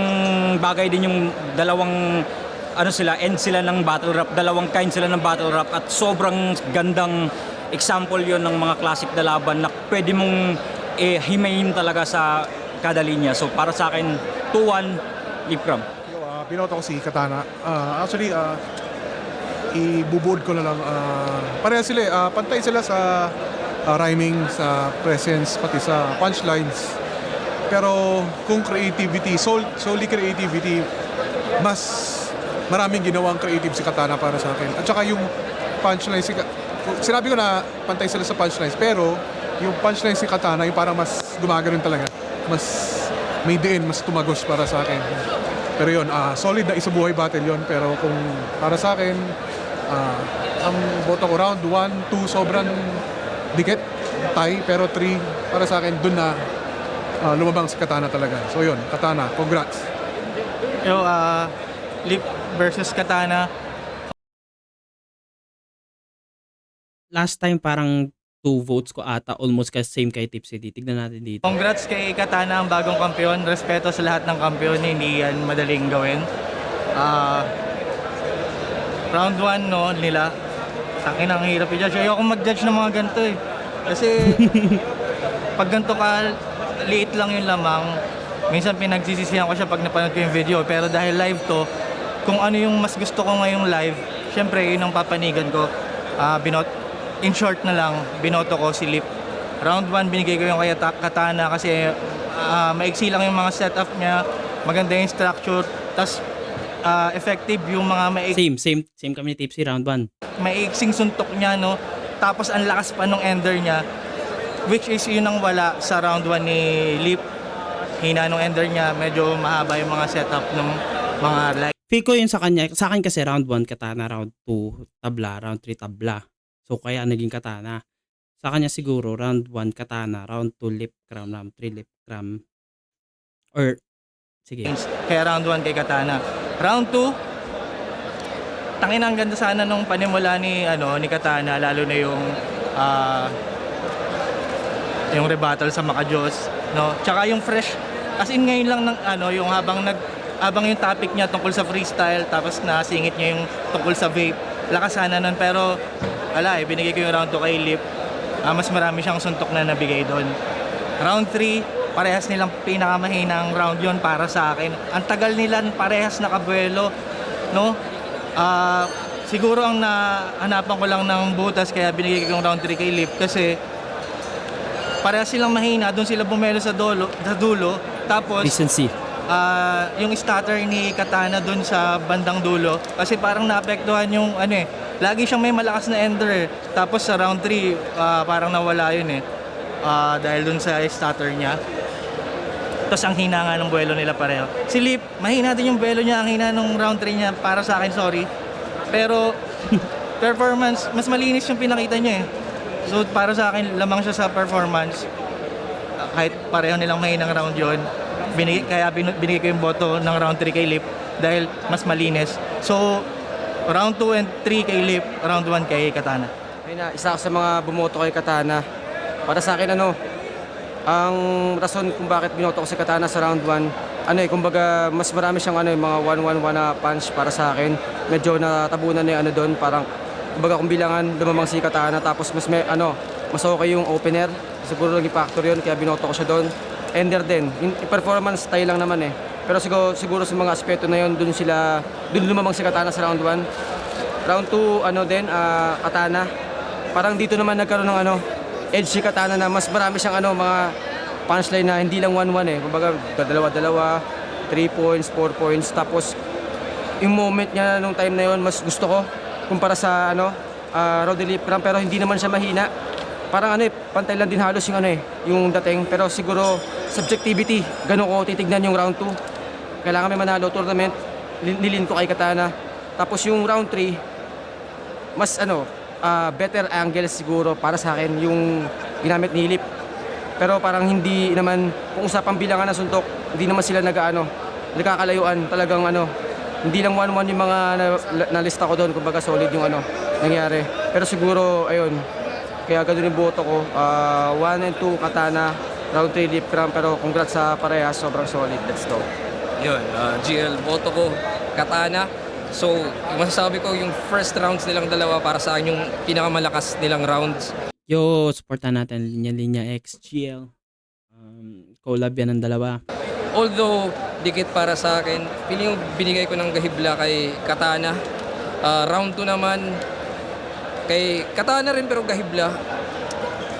bagay din yung dalawang end sila ng battle rap, dalawang kind sila ng battle rap at sobrang gandang example yon ng mga classic na laban na pwede mong himayin talaga sa kada linya. So para sa akin, 2-1 Lipcram. Binoto ko si Katana. Actually, ibuboard ko na lang. Pareha sila, pantay sila sa rhyming, sa presence, pati sa punchlines. Pero kung creativity, solely creativity, mas maraming ginawang creative si Katana para sa akin. At saka yung punchlines, sinabi ko na pantay sila sa punchlines, pero yung punchline si Katana, yung parang mas gumagano'n talaga. Mas may diin, mas tumagos para sa akin. Pero yun, solid na isabuhay battle yun. Pero kung para sa akin, ang boto ko round 1, 2, sobrang dikit, tie. Pero 3, para sa akin, dun na lumabang si Katana talaga. So yun, Katana, congrats. Lip versus Katana. Last time parang 2 votes ko ata, almost same kay Tipsy D. Tignan natin dito. Congrats kay Katana, ang bagong kampiyon. Respeto sa lahat ng kampiyon, hindi yan madaling gawin. Round 1 no, nila. Takin ang hirap i-judge. Ayoko mag-judge ng mga ganito eh. Kasi pag ganito ka, liit lang yung lamang. Minsan pinagsisisihan ko siya pag napanood ko yung video. Pero dahil live to, kung ano yung mas gusto ko ngayong live, syempre yun ang papanigan ko. In short na lang, binoto ko si Lip. Round 1, binigay ko yung kay Katana kasi maiksi lang yung mga setup niya, maganda yung structure, tas effective yung mga Same kami ni Tipsy, round 1. maiksing suntok niya, no? Tapos ang lakas pa nung ender niya, which is yun ang wala sa round 1 ni Lip. Hina nung ender niya, medyo mahaba yung mga setup ng mga light. Feel ko yun sa kanya. Sa akin kasi round 1 Katana, round 2 tabla, round 3 tabla. So kaya naging Katana. Sa kanya siguro round 1 Katana, round 2 Lip Cram, round 3 Lip Cram. Or sige. Kaya round 1 kay Katana. Round 2, tangin ang ganda sana nung panimula ni Katana, lalo na yung rebuttal sa Makajos, no? Tsaka yung fresh, as in ngayon lang ng yung habang yung topic niya tungkol sa freestyle, tapos nasingit niya yung tungkol sa vape. Lakas sana nun, pero wala binigay ko yung round 2 kay Lip. Mas marami siyang suntok na nabigay doon. Round 3, parehas nilang pinakamahinang round yon para sa akin. Ang tagal nila parehas nakabuelo, no? Siguro ang nahanapan ko lang ng butas kaya binigay ko yung round 3 kay Lip kasi parehas silang mahina, doon sila bumelo sa dulo. Tapos Recency. yung stutter ni Katana doon sa bandang dulo kasi parang naapektuhan yung lagi siyang may malakas na ender. Tapos sa round 3 parang nawala yun dahil doon sa stutter niya. Tapos ang hina nga ng buwelo nila pareho. Si Lip, mahina din yung buwelo niya, ang hina ng round 3 niya para sa akin, sorry. Pero performance, mas malinis yung pinakita niya So para sa akin, lamang siya sa performance. Kahit pareho nilang mahinang round yon. Kaya binigay ko yung boto ng round 3 kay Lip dahil mas malinis. So round 2 and 3 kay Lip, round 1 kay Katana. Ayun na, isa ako sa mga bumoto kay Katana. Para sa akin ang rason kung bakit binoto ko si Katana sa round 1, kumbaga mas marami siyang mga 1-1-1 na punch para sa akin. Medyo natabunan na yung doon, parang kumbaga kung bilangan lumamang si Katana, tapos mas mas okay yung opener. Siguro naging factor yun kaya binoto ko siya doon. Ender din. Yung performance style lang naman Pero siguro sa mga aspeto na yun, doon lumamang si Katana sa round 1. Round 2 Katana. Parang dito naman nagkaroon ng edge si Katana na mas marami siyang mga punchline na hindi lang 1-1 Kumbaga dalawa-dalawa, 3 points, 4 points. Tapos yung moment niya nung time na yun, mas gusto ko kumpara sa Roddy Lip Cram, pero hindi naman siya mahina. Parang pantay lang din halos yung dating. Pero siguro subjectivity, ganun ko titignan yung round 2. Kailangan may manalo tournament, nilin ko kay Katana. Tapos yung round 3, mas better angle siguro para sa akin yung ginamit ni Lip. Pero parang hindi naman, kung usapang bilangan na suntok, hindi naman sila nagkakalayuan. Talagang hindi lang 1-1 yung mga nalista ko doon, kumbaga solid yung nangyari. Pero siguro, ayun, kaya ganoon yung boto ko. 1 and 2 Katana, round 3 Lip Cram, pero congrats sa parehas, sobrang solid. Let's go. Yun, GL, boto ko Katana. So, masasabi ko yung first rounds nilang dalawa para sa akin yung pinakamalakas nilang rounds. Yo, supportan natin Linya X, GL. Collab yan ng dalawa. Although, dikit para sa akin, feeling yung binigay ko ng gahibla kay Katana. Round 2 naman, kay Katana rin pero gahibla.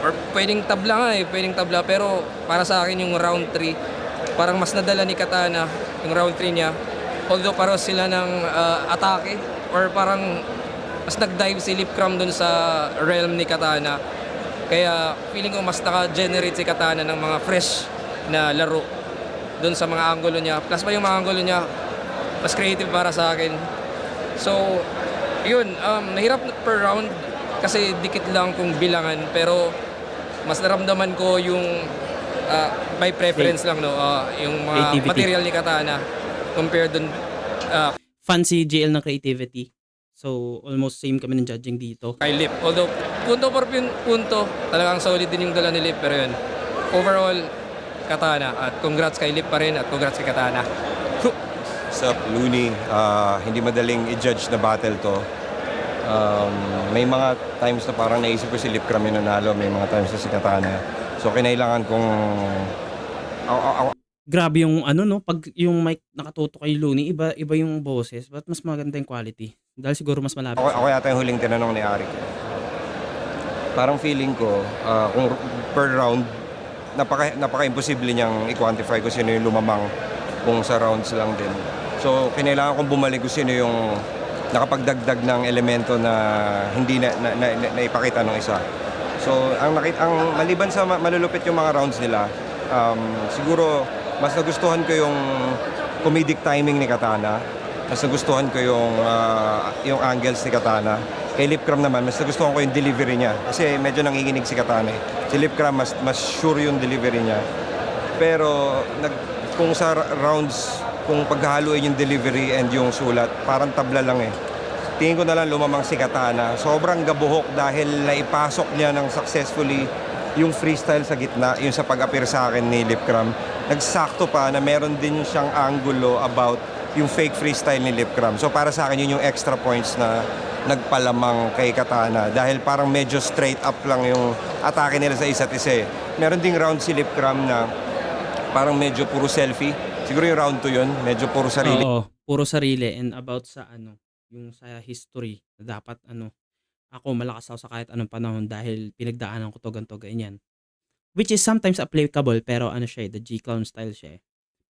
Or pwedeng tabla nga pwedeng tabla. Pero para sa akin yung round 3, parang mas nadala ni Katana yung round 3 niya. Although parang sila ng atake or parang mas nag-dive si Lip Cram dun sa realm ni Katana. Kaya feeling ko mas naka-generate si Katana ng mga fresh na laro doon sa mga angulo niya. Plus pa yung mga angulo niya, mas creative para sa akin. So, yun, nahirap per round kasi dikit lang kung bilangan. Pero mas naramdaman ko yung by preference lang, no, yung mga Creativity. material ni Katana compared dun. Fan si JL ng creativity. So, almost same kami ng judging dito. Kay Lip. Although, punto por punto, talagang solid din yung dala ni Lip. Pero yun, overall, Katana. At congrats kay Lip pa rin at congrats kay Katana. Sup, Looney. Hindi madaling i-judge na battle to. May mga times na parang naisip ko si Lipcram yung nanalo. May mga times na si Katana. So, kinailangan kong... Grabe yung ano no, pag yung mic nakatutok kay Looney, iba yung boses, but mas maganda yung quality. Dahil siguro mas malapit. Ako yata yung huling tinanong ni Arik. Parang feeling ko, kung per round, napaka-imposible niyang i-quantify kung sino yung lumamang kung sa rounds lang din. So, kinailangan kong bumalik kung sino yung nakapagdagdag ng elemento na hindi na ipakita ng isa. So, ang maliban sa malulupit yung mga rounds nila, siguro mas nagustuhan ko yung comedic timing ni Katana. Mas nagustuhan ko yung angles ni Katana. Kay Lipcram naman, mas nagustuhan ko yung delivery niya. Kasi medyo nanginginig si Katana eh. Si Lipcram, mas sure yung delivery niya. Pero kung sa rounds, kung paghahaluin yung delivery and yung sulat, parang tabla lang eh. Tingin ko na lang lumamang si Katana. Sobrang gabuhok dahil naipasok niya ng successfully yung freestyle sa gitna, yung sa pag-appear sa akin ni Lipcram. Nagsakto pa na meron din siyang angulo about yung fake freestyle ni Lipcram. So para sa akin yun yung extra points na nagpalamang kay Katana dahil parang medyo straight up lang yung atake nila sa isa't isa eh. Meron ding round si Lipcram na parang medyo puro selfie. Siguro yung round 2 yun, medyo puro sarili. Oo, puro sarili and about sa ano, yung sa history na dapat ano, ako malakas ako sa kahit anong panahon dahil pinagdaanan ko to ganito ganyan. Which is sometimes applicable pero ano siya, the G-Clown style siya.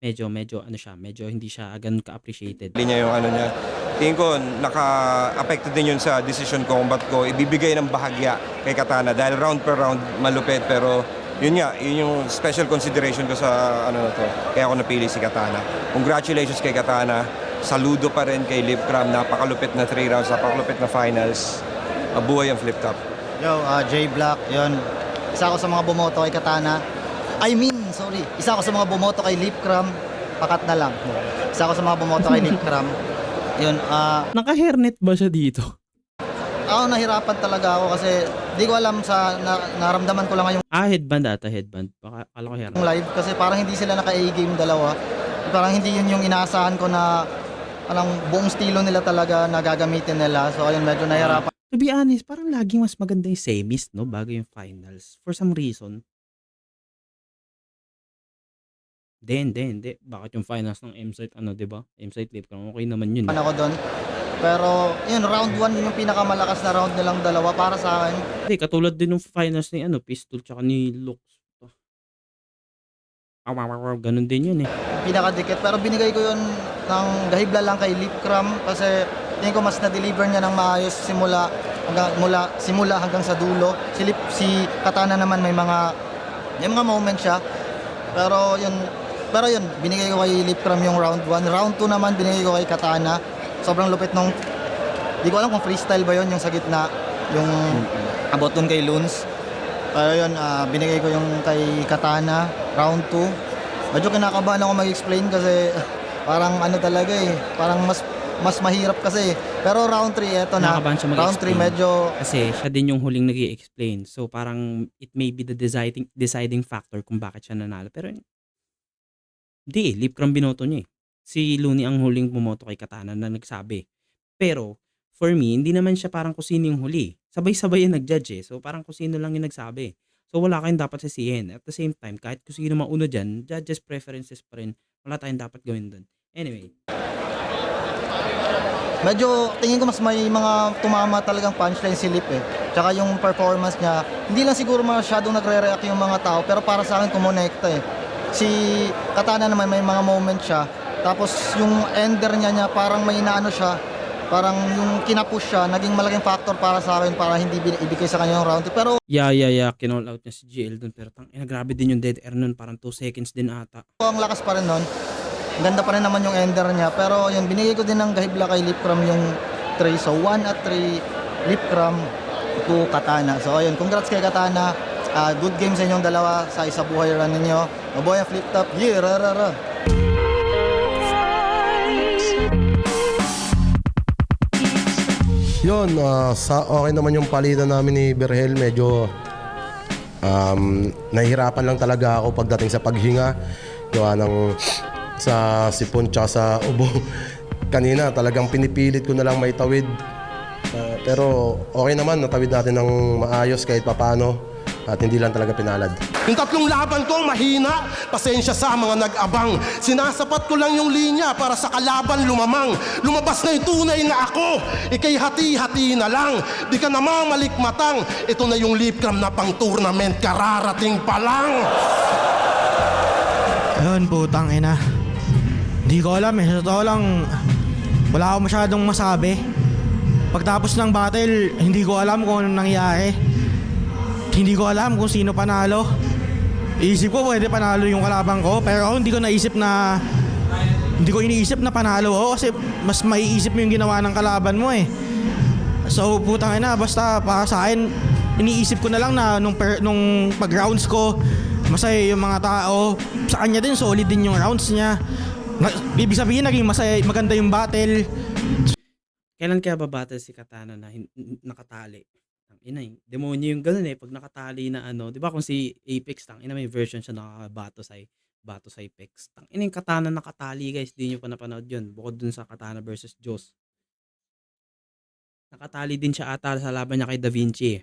Medyo ano siya, medyo hindi siya ganun ka-appreciated. Hindi niya yung ano niya. Tingin ko naka-affected din yun sa decision ko kung ba't ko ibibigay ng bahagya kay Katana dahil round per round malupit pero yun nga, yun yung special consideration ko sa ano na to. Kaya ako napili si Katana. Congratulations kay Katana. Saludo pa rin kay Lipcram. Napakalupit na 3 rounds, napakalupit na finals. Mabuhay ang flip top. Yo, J Black, yun. Isa ako sa mga bumoto kay Katana. Isa ako sa mga bumoto kay Lipcram. Pakat na lang. Isa ako sa mga bumoto kay Lipcram. Yun, Naka-hairnet ba siya dito? ako nahirapan talaga ako kasi di ko alam sa naramdaman ko lang ngayong Headband ata, headband. Baka kala ko hairnet. live kasi parang hindi sila naka-A-game dalawa. Parang hindi yun yung inaasahan ko na buong estilo nila talaga na gagamitin nila. So ayun, medyo nahirapan. To be honest, parang laging mas maganda yung semis, no? Bago yung finals. For some reason. Hindi. Bakit yung finals ng M-Site, di ba? M-Site Lipcram, okay naman yun. Ako doon. Pero yun, round 1 yung pinakamalakas na round nilang dalawa para sa akin. Hindi, katulad din ng finals ni Pistol tsaka ni Lux. Ganun din yun eh. Pinakadikit. Pero binigay ko yun ng gahibla lang kay Lipcram kasi tingin ko mas na-deliver niya ng maayos simula hanggang sa dulo. Si Katana naman may mga moment siya. Pero yun, binigay ko kay Lipcram yung round 1. Round 2 naman binigay ko kay Katana. Sobrang lupit nung, di ko alam kung freestyle ba yun yung sa gitna, yung about dun kay Loons. Pero yun, binigay ko yung kay Katana, round 2. Medyo kinakabahan ako mag-explain kasi parang talaga eh, parang mas mahirap kasi. Pero round 3, eto na. Nakakabahan siya Round 3 mag-explain. medyo Kasi siya din yung huling nag-i-explain. So parang it may be the deciding factor kung bakit siya nanalo. Pero hindi, Lipcram binoto niya eh. Si Looney ang huling bumoto kay Katana na nagsabi. Pero for me, hindi naman siya parang kung sino yung huli. Sabay-sabay yung nag-judge eh. So parang kung sino lang yung nagsabi. So wala kayong dapat sisihin. At the same time, kahit kung sino mauna dyan, judges preferences pa rin. Wala tayong dapat gawin dun. Anyway. medyo tingin ko mas may mga tumama talagang punchline si Lip eh. Tsaka yung performance niya, hindi lang siguro masyadong nagre-react yung mga tao, pero para sa akin kumonekta eh. Si Katana naman may mga moment siya, tapos yung ender niya parang may inaano siya, parang yung kinapush siya, naging malaking factor para sa akin para hindi ibigay sa kanya yung round 2. Pero Yeah. Kinall out niya si GL dun. Pero grabe din yung dead air nun. Parang 2 seconds din ata. ang lakas pa rin nun. Ganda pa rin naman yung ender niya. Pero yun, binigay ko din ng gahibla kay Lipcram yung 3. So 1 at 3 Lipcram to Katana. So ayun, congrats kay Katana. Good game sa inyong dalawa sa isa buhay run ninyo. Maboya flip top. Yeah, rarara. Yun, okay naman yung palitan namin ni Berhel. Medyo nahihirapan lang talaga ako pagdating sa paghinga. Gawa ng sa sipon tsaka sa ubo. Kanina talagang pinipilit ko na lang may tawid. Pero okay naman, natawid natin ng maayos kahit papano. At hindi lang talaga pinalad. Yung tatlong laban ko mahina, pasensya sa mga nag-abang. Sinasapat ko lang yung linya para sa kalaban lumamang. Lumabas na yung tunay na ako, ikay hati-hati na lang. Di ka namang malikmatang, ito na yung Lipcram na pang tournament, kararating pa lang. Ayun, putang ina. Hindi ko alam eh. Sa totoo lang, wala ako masyadong masabi. Pagtapos ng battle, hindi ko alam kung anong nangyari. Hindi ko alam kung sino panalo. Iisip ko pwede panalo yung kalaban ko, pero hindi ko iniisip na panalo ako kasi mas maiisip mo yung ginawa ng kalaban mo eh. So putang ina, basta para sa akin, iniisip ko na lang na nung pag-rounds ko, masaya yung mga tao. Sa kanya din, solid din yung rounds niya. Ibig sabihin, naging masaya, maganda yung battle. Kailan kaya babattle si Katana na nakatali? Demonyo yung ganun eh. Pag nakatali na di ba kung si Apex, may version siya nakabato sa Apex. Yung Katana nakatali guys, di nyo pa napanood yun. Bukod dun sa Katana versus Joss. Nakatali din siya ata sa laban niya kay Da Vinci eh.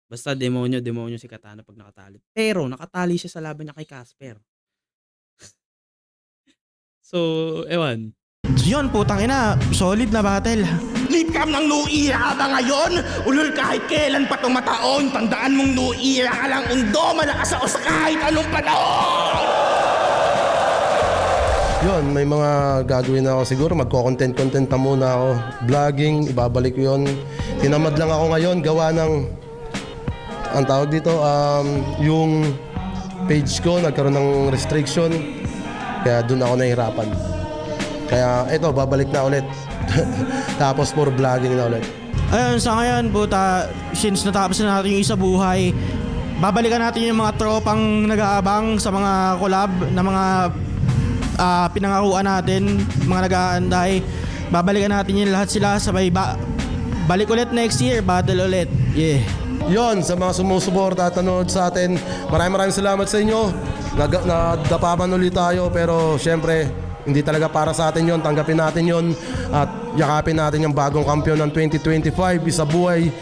Basta demonyo si Katana pag nakatali. Pero nakatali siya sa laban niya kay Casper. So, ewan. So yun, putang ina, solid na battle. Lipcram ng Nuira ka ba ngayon? Ulol kahit kailan pa tumataon. Tandaan mong Nuira ka lang undo. Malakas ako sa kahit anong panahon. Yun, may mga gagawin ako siguro. Magko-content na muna ako. Vlogging, ibabalik ko yun. Tinamad lang ako ngayon. Gawa ng, ang tawag dito, yung page ko nagkaroon ng restriction. Kaya dun ako nahihirapan. Kaya eto, babalik na ulit. Tapos for vlogging na ulit. Ayun, sa ngayon, puta, since natapos na natin yung isa buhay, babalikan natin yung mga tropang nag-aabang sa mga collab na mga pinangakuan natin, mga nag-aanday. Babalikan natin yung lahat sila sabay balik ulit next year, battle ulit. Yeah. Yon, sa mga sumusuporta at nanonood sa atin, maraming salamat sa inyo. Nadapaman ulit tayo, pero syempre, hindi talaga para sa atin yon. Tanggapin natin yon at yakapin natin yung bagong kampiyon ng 2025, isa buhay.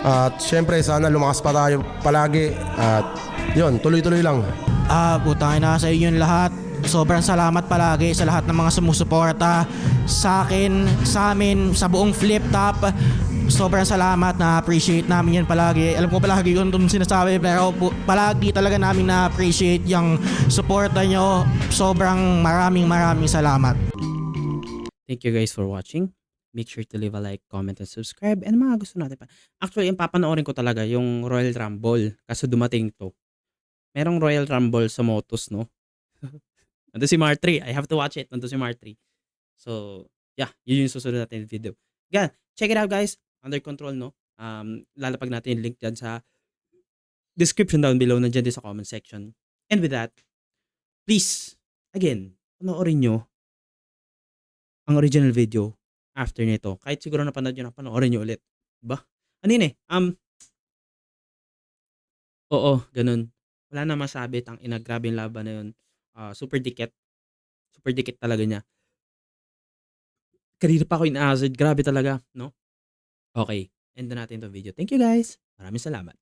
At syempre, sana lumakas pa tayo palagi. At yon, tuloy-tuloy lang. Putangin na sa inyo lahat. Sobrang salamat palagi sa lahat ng mga sumusuporta sa akin, sa amin, sa buong Flip Top. Sobrang salamat, na-appreciate namin yan palagi. Alam ko palagi kung itong sinasabi, pero palagi talaga namin na-appreciate yung suporta nyo. Sobrang maraming salamat. Thank you guys for watching. Make sure to leave a like, comment, and subscribe. And mga gusto natin pa. Actually, yung papanoorin ko talaga yung Royal Rumble. Kaso dumating to. Merong Royal Rumble sa Motos, no? Nandun si Mar3. I have to watch it. Nandun si Mar3. So, yeah. Yun yung susunod natin video. Again, check it out guys. Under control, no? Lalapag natin yung link dyan sa description down below. Nandiyan din sa comment section. And with that, please, again, panoorin nyo ang original video after nito. Kahit siguro napanood nyo na, panoorin nyo ulit. Diba? Ano yun eh? Oo, ganun. Wala na masabi. Grabe yung laban na yun. Super dikit. Super dikit talaga niya. Kanina pa ako in-hazard. Grabe talaga, no? Okay. End na natin itong video. Thank you guys. Maraming salamat.